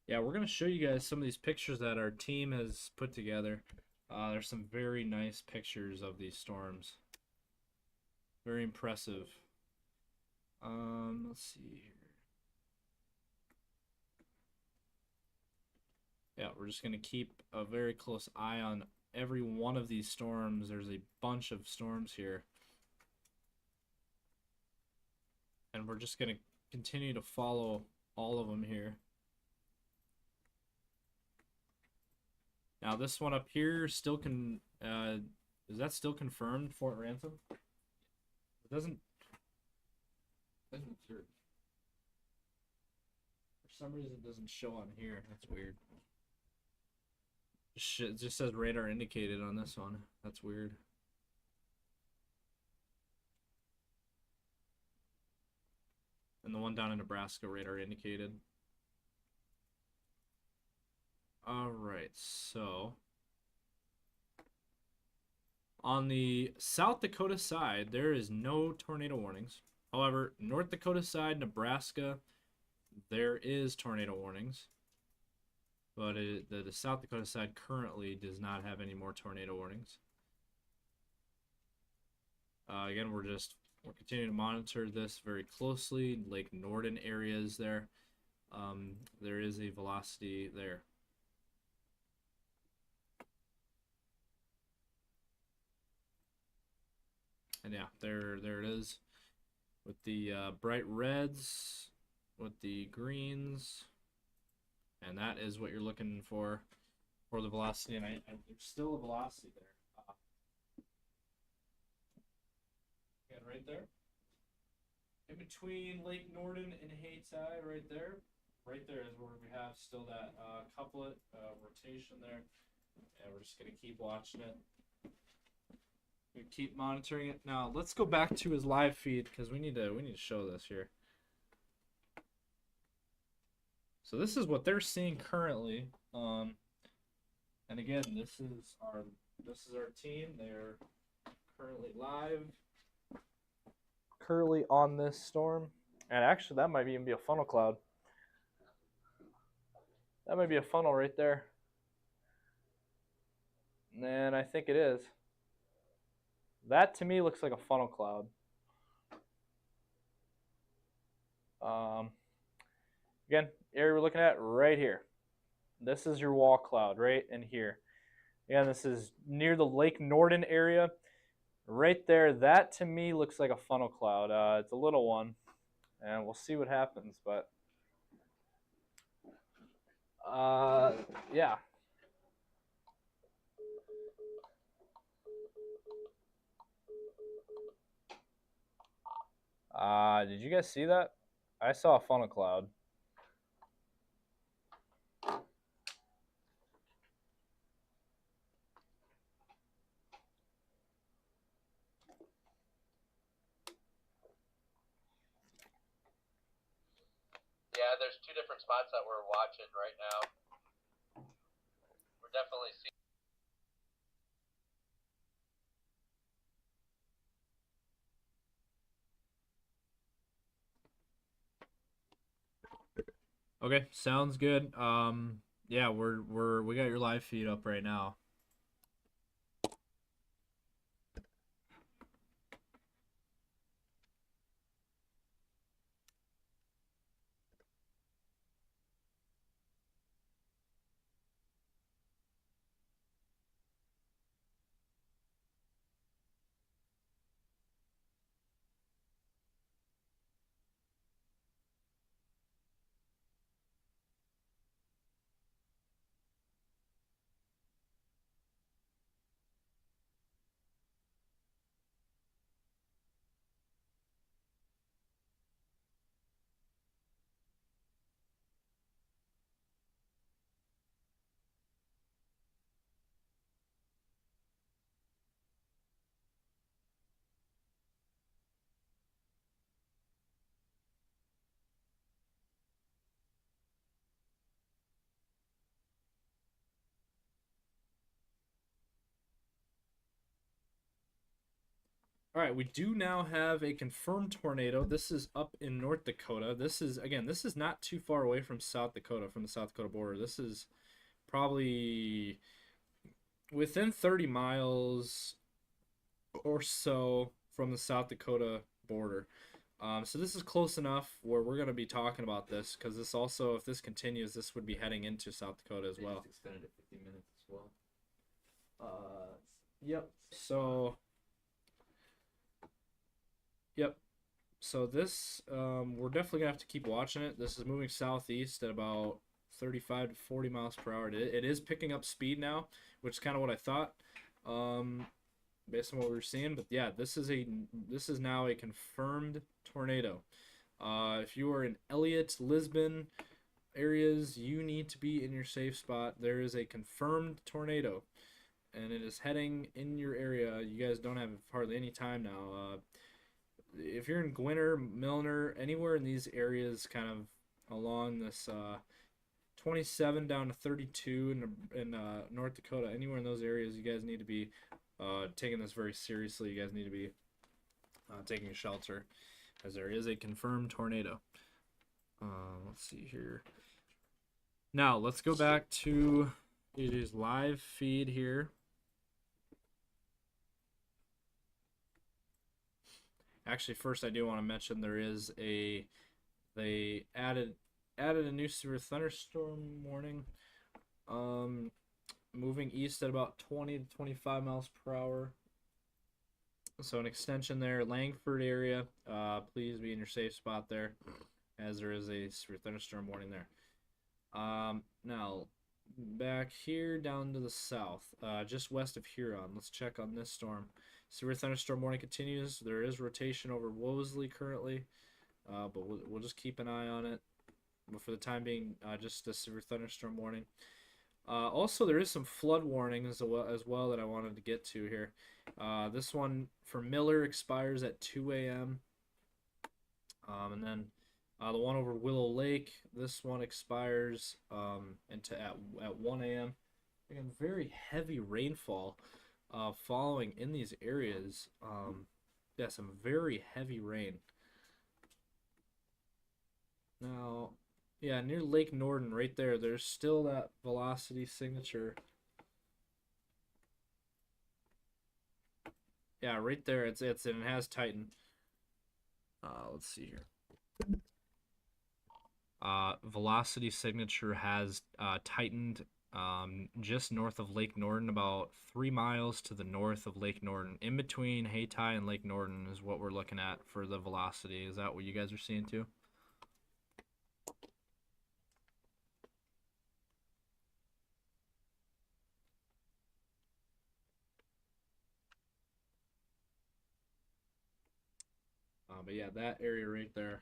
Yeah, we're going to show you guys some of these pictures that our team has put together. There's some very nice pictures of these storms. Very impressive. Let's see here. Yeah, we're just going to keep a very close eye on every one of these storms. There's a bunch of storms here. And we're just going to continue to follow all of them here. Now this one up here still can, is that still confirmed, Fort Ransom? It doesn't appear. For some reason it doesn't show on here. That's weird. It just says radar indicated on this one. That's weird. And the one down in Nebraska, radar indicated. All right, so on the South Dakota side, there is no tornado warnings. However, North Dakota side, Nebraska, there is tornado warnings. But the South Dakota side currently does not have any more tornado warnings. Again, we're continuing to monitor this very closely. Lake Norden areas there. There is a velocity there. And yeah, there it is, with the bright reds, with the greens, and that is what you're looking for the velocity. And there's still a velocity there. Again, right there, in between Lake Norden and Hayti, right there is where we have still that couplet rotation there, and we're just gonna keep watching it. We keep monitoring it. Now let's go back to his live feed because we need to show this here. So this is what they're seeing currently. And again, this is our team. They're currently live. Currently on this storm. And actually that might even be a funnel cloud. That might be a funnel right there. And I think it is. That to me looks like a funnel cloud. Again, area we're looking at right here. This is your wall cloud right in here. Again, this is near the Lake Norden area. Right there, that to me looks like a funnel cloud. It's a little one, and we'll see what happens. But yeah. Did you guys see that? I saw a funnel cloud. Yeah, Yeah, there's two different spots that we're watching right now. We're definitely seeing. Okay, sounds good. Yeah, we got your live feed up right now. All right, we do now have a confirmed tornado. This is up in North Dakota. This is not too far away from South Dakota, from the South Dakota border. This is probably within 30 miles or so from the South Dakota border. So this is close enough where we're going to be talking about this, because this also, if this continues, this would be heading into South Dakota as well. It's extended to 50 minutes as well. Yep. So. Yep. So this, we're definitely gonna have to keep watching it. This is moving southeast at about 35 to 40 miles per hour. It is picking up speed now, which is kind of what I thought, based on what we were seeing. But yeah, this is now a confirmed tornado. If you are in Elliott, Lisbon areas, you need to be in your safe spot. There is a confirmed tornado, and it is heading in your area. You guys don't have hardly any time now. If you're in Gwinner, Milner, anywhere in these areas, kind of along this 27 down to 32 in North Dakota, anywhere in those areas, you guys need to be taking this very seriously. You guys need to be taking shelter, as there is a confirmed tornado. Let's see here. Now, let's go back to AJ's live feed here. Actually, first I do want to mention they added a new severe thunderstorm warning, moving east at about 20 to 25 miles per hour. So an extension there, Langford area. Please be in your safe spot there, as there is a severe thunderstorm warning there. Now back here down to the south, just west of Huron. Let's check on this storm. Severe thunderstorm warning continues. There is rotation over Wolseley currently, but we'll just keep an eye on it. But for the time being, just a severe thunderstorm warning. Also, there is some flood warning as well that I wanted to get to here. This one for Miller expires at 2 a.m. And then the one over Willow Lake, this one expires at 1 a.m. Again, very heavy rainfall following in these areas. Yeah, some very heavy rain. Now, yeah, near Lake Norden right there, there's still that velocity signature. Yeah, right there, and it has tightened. Let's see here. Velocity signature has tightened just north of Lake Norden, about 3 miles to the north of Lake Norden. In between Hayti and Lake Norden is what we're looking at for the velocity. Is that what you guys are seeing too? But yeah, that area right there.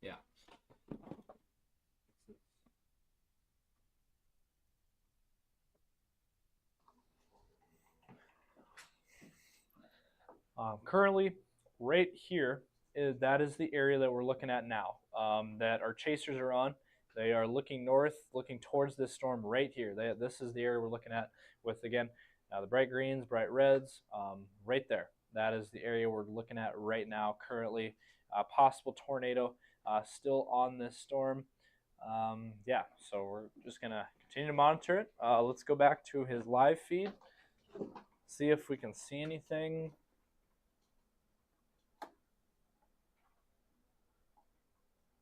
Yeah. Currently, right here, that is the area that we're looking at now, that our chasers are on. They are looking north, looking towards this storm right here. This is the area we're looking at with, again, the bright greens, bright reds, right there. That is the area we're looking at right now currently. Possible tornado still on this storm. Yeah, so we're just going to continue to monitor it. Let's go back to his live feed, see if we can see anything.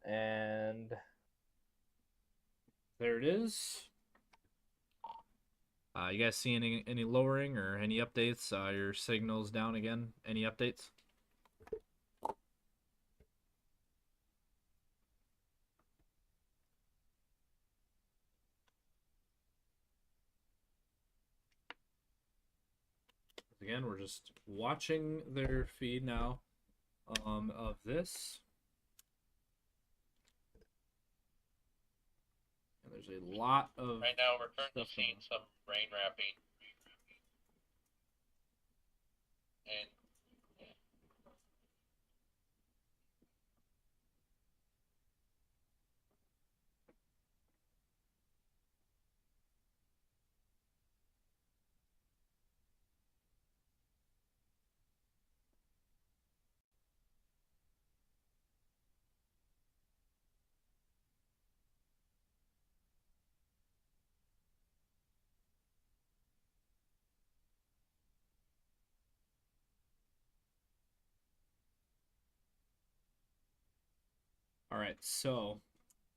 And there it is. You guys see any lowering or any updates? Your signal's down again. Any updates? Again, we're just watching their feed now of this. And there's a lot of... Right now, we're currently seeing some rain wrapping. And all right, so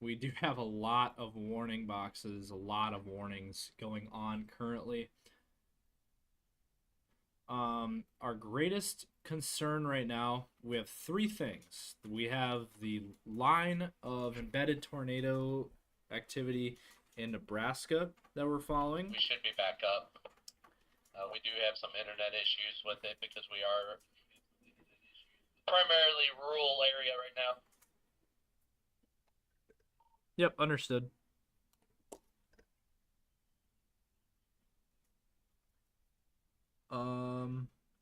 we do have a lot of warning boxes, a lot of warnings going on currently. Our greatest concern right now, we have three things. We have the line of embedded tornado activity in Nebraska that we're following. We should be back up. We do have some internet issues with it because we are primarily rural area right now. Yep, understood.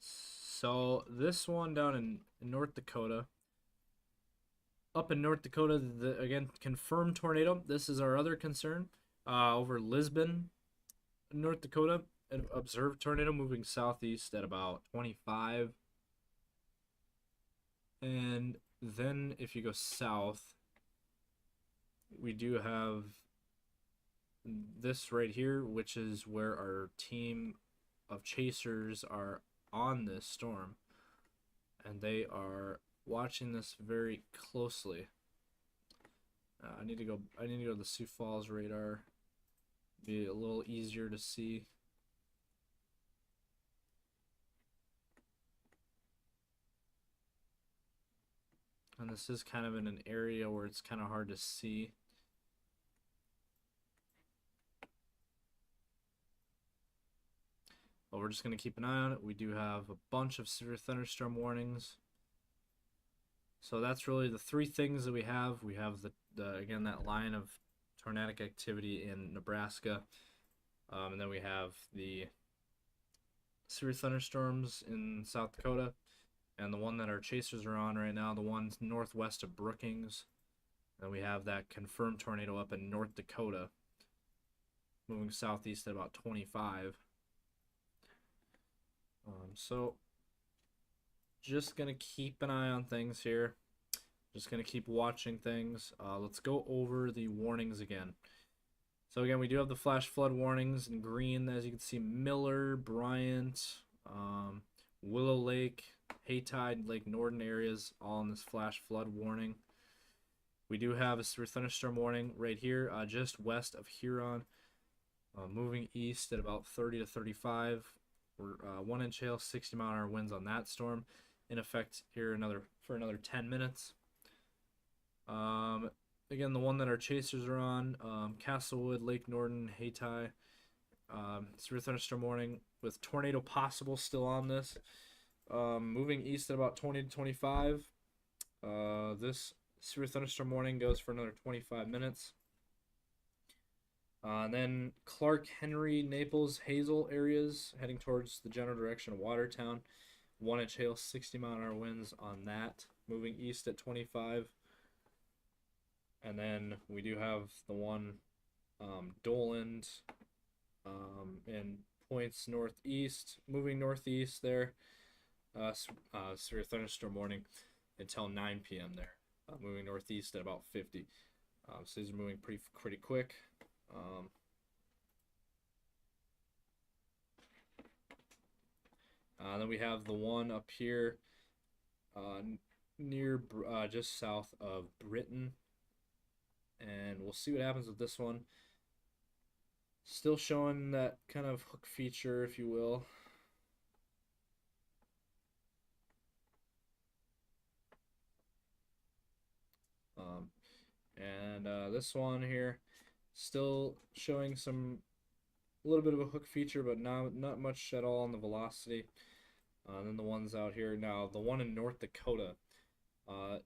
So this one down in North Dakota. Up in North Dakota, again, confirmed tornado. This is our other concern. Over Lisbon, North Dakota, an observed tornado moving southeast at about 25. And then if you go south, we do have this right here, which is where our team of chasers are on this storm, and they are watching this very closely. I need to go to the Sioux Falls radar. Be a little easier to see. And this is kind of in an area where it's kind of hard to see. But we're just going to keep an eye on it. We do have a bunch of severe thunderstorm warnings. So that's really the three things that we have. We have again, that line of tornadic activity in Nebraska. And then we have the severe thunderstorms in South Dakota. And the one that our chasers are on right now, the one's northwest of Brookings. And we have that confirmed tornado up in North Dakota, moving southeast at about 25. So just gonna keep an eye on things here. Just gonna keep watching things. Let's go over the warnings again. So again, we do have the flash flood warnings in green, as you can see. Miller, Bryant, Willow Lake, Haytide, Lake Norden areas, all in this flash flood warning. We do have a severe thunderstorm warning right here, just west of Huron, moving east at about 30 to 35. We're 1 inch hail, 60-mile-an-hour winds on that storm in effect here for another 10 minutes. Again, the one that our chasers are on, Castlewood, Lake Norden, Haytide, severe thunderstorm warning with tornado possible still on this. Moving east at about 20 to 25. This severe thunderstorm warning goes for another 25 minutes. And then Clark, Henry, Naples, Hazel areas heading towards the general direction of Watertown. 1-inch hail, 60-mile-an-hour winds on that, moving east at 25. And then we do have the one Doland in points northeast, moving northeast there. Severe thunderstorm warning until 9 p.m. there, moving northeast at about 50. So these are moving pretty quick. Then we have the one up here near just south of Britain, and we'll see what happens with this one. Still showing that kind of hook feature, if you will. This one here still showing a little bit of a hook feature, but not much at all on the velocity. Then the ones out here now, the one in North Dakota,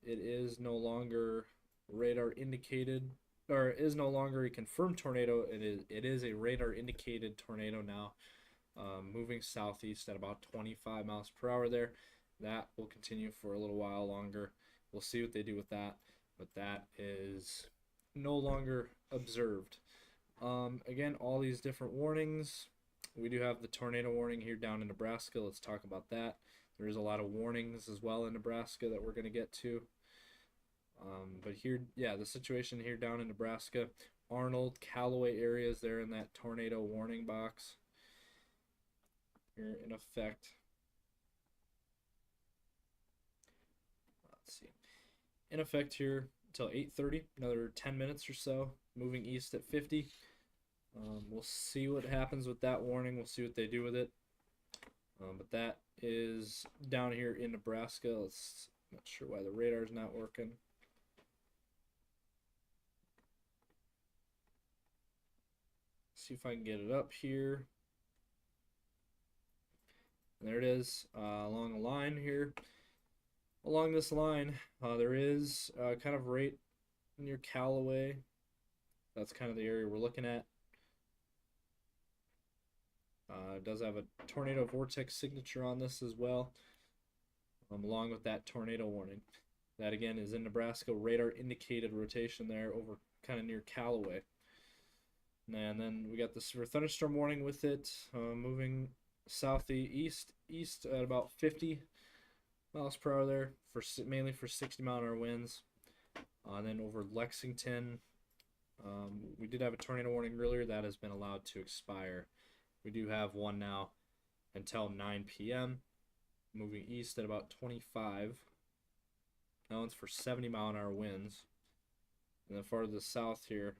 it is no longer radar indicated, or is no longer a confirmed tornado. It is a radar indicated tornado now, moving southeast at about 25 miles per hour there. That will continue for a little while longer. We'll see what they do with that, but that is no longer observed. Again, all these different warnings. We do have the tornado warning here down in Nebraska. Let's talk about that. There is a lot of warnings as well in Nebraska that we're going to get to. But here, yeah, the situation here down in Nebraska, Arnold, Callaway areas, they're in that tornado warning box here in effect. Let's see. In effect here until 8:30, another 10 minutes or so, moving east at 50. We'll see what happens with that warning. We'll see what they do with it. But that is down here in Nebraska. Not sure why the radar's not working. See if I can get it up here. And there it is, along the line here. Along this line, there is kind of right near Callaway. That's kind of the area we're looking at. It does have a tornado vortex signature on this as well, along with that tornado warning. That again is in Nebraska, radar indicated rotation there over kind of near Callaway. And then we got the severe thunderstorm warning with it, moving southeast east at about 50 miles per hour there, mainly for 60-mile-an-hour winds. Then over Lexington, we did have a tornado warning earlier that has been allowed to expire. We do have one now until 9 p.m. moving east at about 25. That one's for 70-mile-an-hour winds. And then far to the south here,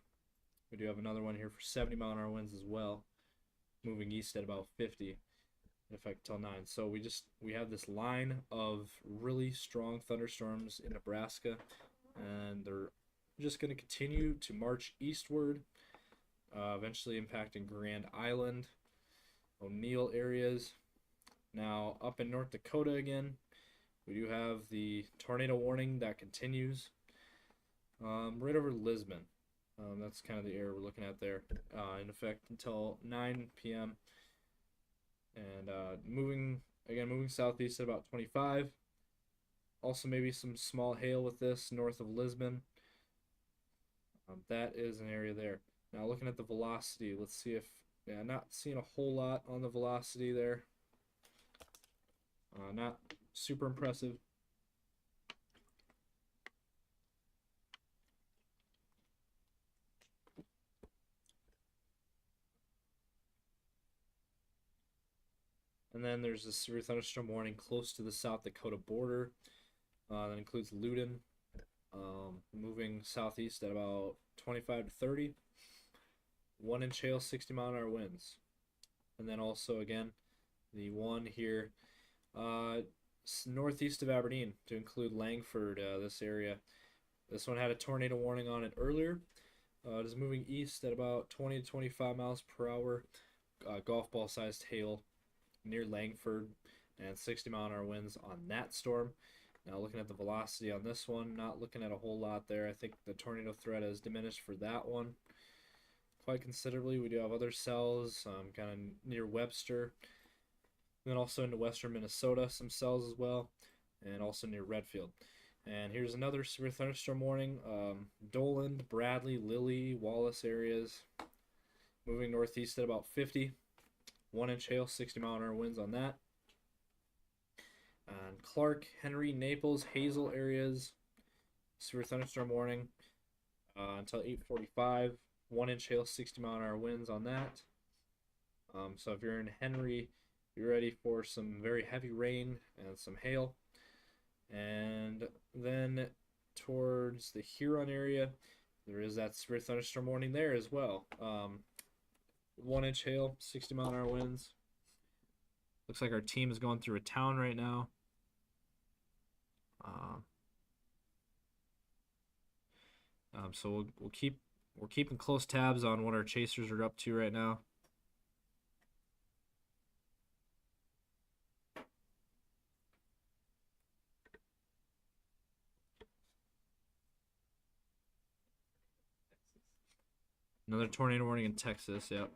we do have another one here for 70-mile-an-hour winds as well, moving east at about 50. In effect till 9. So we have this line of really strong thunderstorms in Nebraska, and they're just going to continue to march eastward, eventually impacting Grand Island, O'Neill areas. Now up in North Dakota again, we do have the tornado warning that continues right over Lisbon. That's kind of the area we're looking at there, in effect until 9 p.m. And moving southeast at about 25. Also maybe some small hail with this north of Lisbon. That is an area there. Now looking at the velocity, let's see if, yeah, not seeing a whole lot on the velocity there. Not super impressive. And then there's a severe thunderstorm warning close to the South Dakota border. That includes Loudon, moving southeast at about 25 to 30. 1-inch hail, 60-mile-an-hour winds. And then also, again, the one here northeast of Aberdeen to include Langford, this area. This one had a tornado warning on it earlier. It is moving east at about 20 to 25 miles per hour. Golf ball sized hail near Langford, and 60-mile-an-hour winds on that storm. Now looking at the velocity on this one, not looking at a whole lot there. I think the tornado threat has diminished for that one quite considerably. We do have other cells kind of near Webster. then also into western Minnesota, some cells as well, and also near Redfield. And here's another severe thunderstorm warning. Doland, Bradley, Lilly, Wallace areas. Moving northeast at about 50. 1-inch hail, 60-mile-an-hour winds on that. And Clark, Henry, Naples, Hazel areas. Severe thunderstorm warning until 8:45. 1-inch hail, 60-mile-an-hour winds on that. So if you're in Henry, be ready for some very heavy rain and some hail. And then towards the Huron area, there is that severe thunderstorm warning there as well. 1-inch hail, 60-mile-an-hour winds. Looks like our team is going through a town right now. So we're keeping close tabs on what our chasers are up to right now. Another tornado warning in Texas, yep.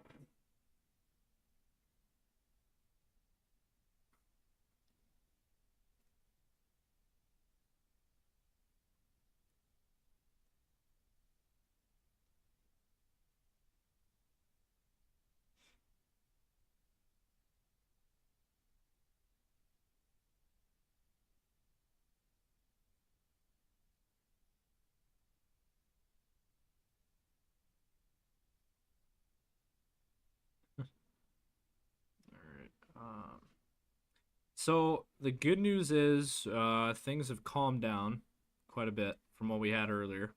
So the good news is things have calmed down quite a bit from what we had earlier.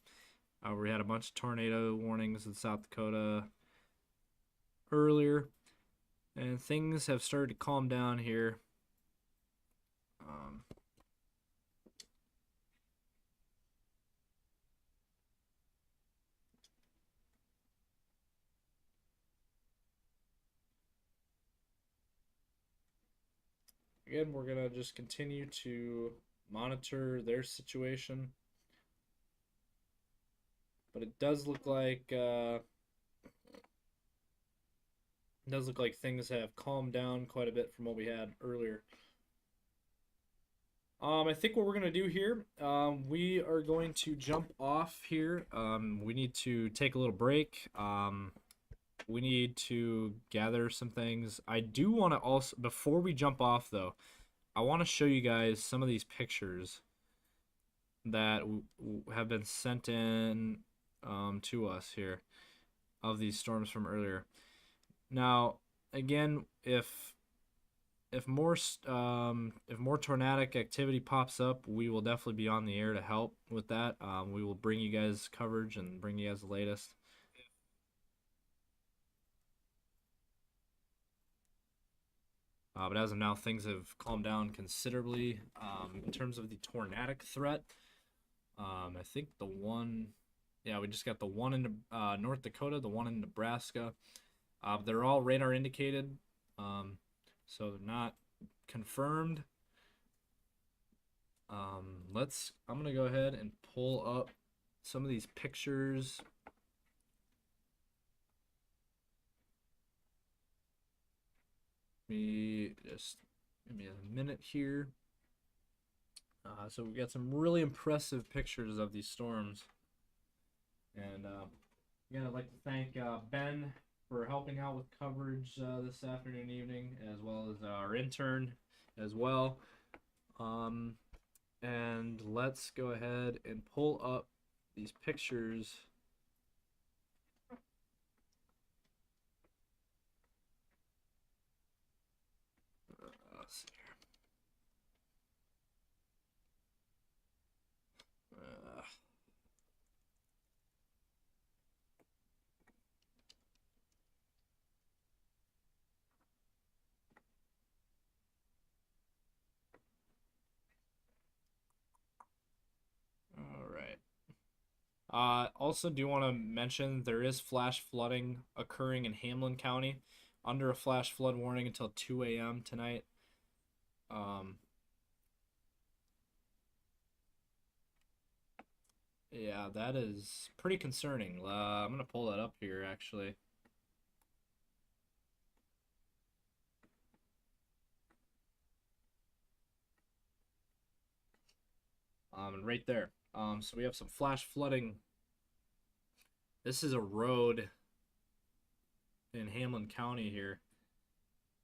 We had a bunch of tornado warnings in South Dakota earlier, and things have started to calm down here. Again, we're going to just continue to monitor their situation. But it does look like things have calmed down quite a bit from what we had earlier. I think what we're going to do here, we are going to jump off here. We need to take a little break. We need to gather some things. I do want to also, before we jump off though, I want to show you guys some of these pictures that have been sent in to us here of these storms from earlier. Now, again, if more tornadic activity pops up, we will definitely be on the air to help with that. We will bring you guys coverage and bring you guys the latest. But as of now, things have calmed down considerably in terms of the tornadic threat. I think we just got the one in North Dakota, the one in Nebraska. They're all radar indicated, so they're not confirmed. I'm gonna go ahead and pull up some of these pictures. Just give me a minute here. So we got some really impressive pictures of these storms. And again, I'd like to thank Ben for helping out with coverage this afternoon, evening, as well as our intern as well. And let's go ahead and pull up these pictures. Let's see here. Also, do want to mention there is flash flooding occurring in Hamlin County, under a flash flood warning until 2 a.m. tonight. Yeah, that is pretty concerning. I'm gonna pull that up here actually. and right there. So we have some flash flooding. This is a road in Hamlin County here.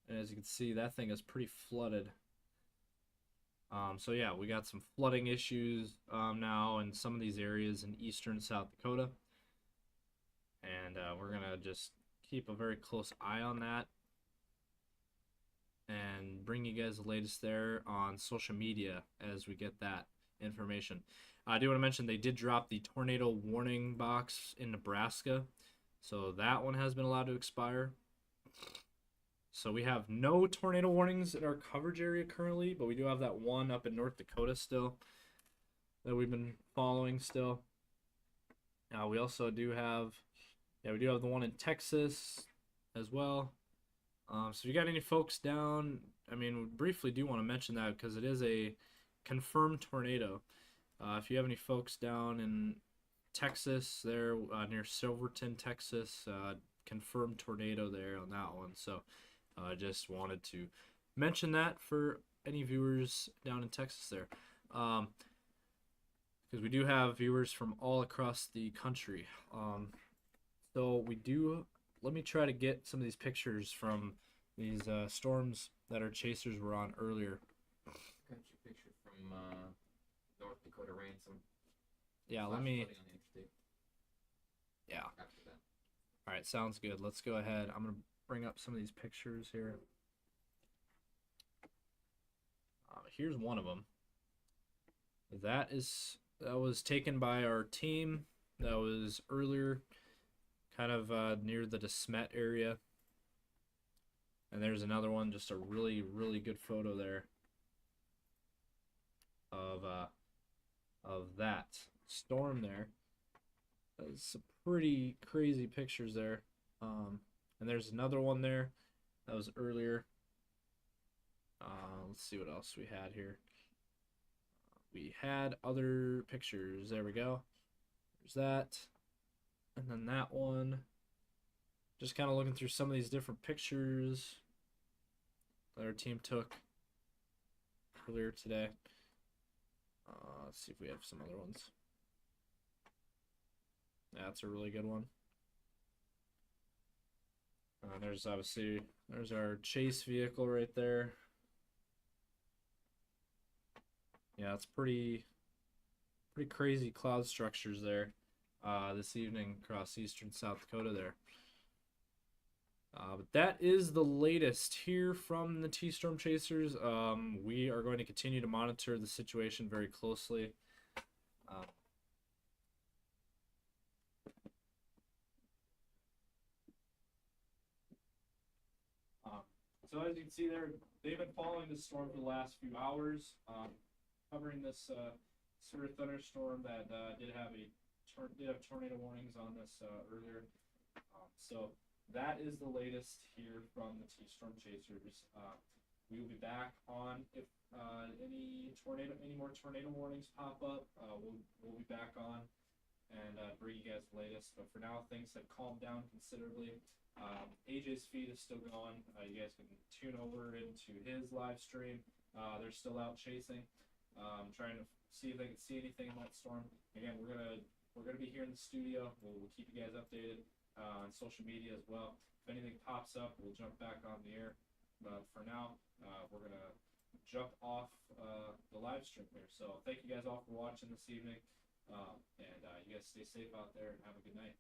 And as you can see, that thing is pretty flooded. So yeah, we got some flooding issues now in some of these areas in eastern South Dakota. And we're going to just keep a very close eye on that and bring you guys the latest there on social media as we get that information. I do want to mention they did drop the tornado warning box in Nebraska. So that one has been allowed to expire. So we have no tornado warnings in our coverage area currently, but we do have that one up in North Dakota still that we've been following still. Now we also do have, we do have the one in Texas as well. So if you got any folks down, I mean, we briefly do want to mention that because it is a confirmed tornado. If you have any folks down in Texas there near Silverton, Texas, confirmed tornado there on that one. So I just wanted to mention that for any viewers down in Texas there. Because we do have viewers from all across the country. So we do, let me try to get some of these pictures from these storms that our chasers were on earlier. Got your picture from North Dakota Ransom. Yeah, let me. Yeah. After that. All right, sounds good. Let's go ahead. I'm going to bring up some of these pictures here. Here's one of them. That was taken by our team. That was earlier, kind of near the DeSmet area. And there's another one, just a really, really good photo there of that storm there. That's some pretty crazy pictures there. And there's another one there that was earlier. Let's see what else we had here. We had other pictures. There we go. There's that. And then that one. Just kind of looking through some of these different pictures that our team took earlier today. Let's see if we have some other ones. That's a really good one. There's our chase vehicle right there. Yeah, it's pretty crazy cloud structures there this evening across eastern South Dakota there. But that is the latest here from the T-Storm Chasers. We are going to continue to monitor the situation very closely. So as you can see there, they've been following this storm for the last few hours, covering this severe thunderstorm that did have tornado warnings on this earlier. So that is the latest here from the T-Storm Chasers. We will be back on if any more tornado warnings pop up. We'll be back on and bring you guys the latest. But for now, things have calmed down considerably. AJ's feed is still going. You guys can tune over into his live stream. They're still out chasing, trying to see if they can see anything in that storm. Again, we're gonna be here in the studio. We'll keep you guys updated on social media as well. If anything pops up, we'll jump back on the air. But for now, we're gonna jump off the live stream here. So thank you guys all for watching this evening, and you guys stay safe out there and have a good night.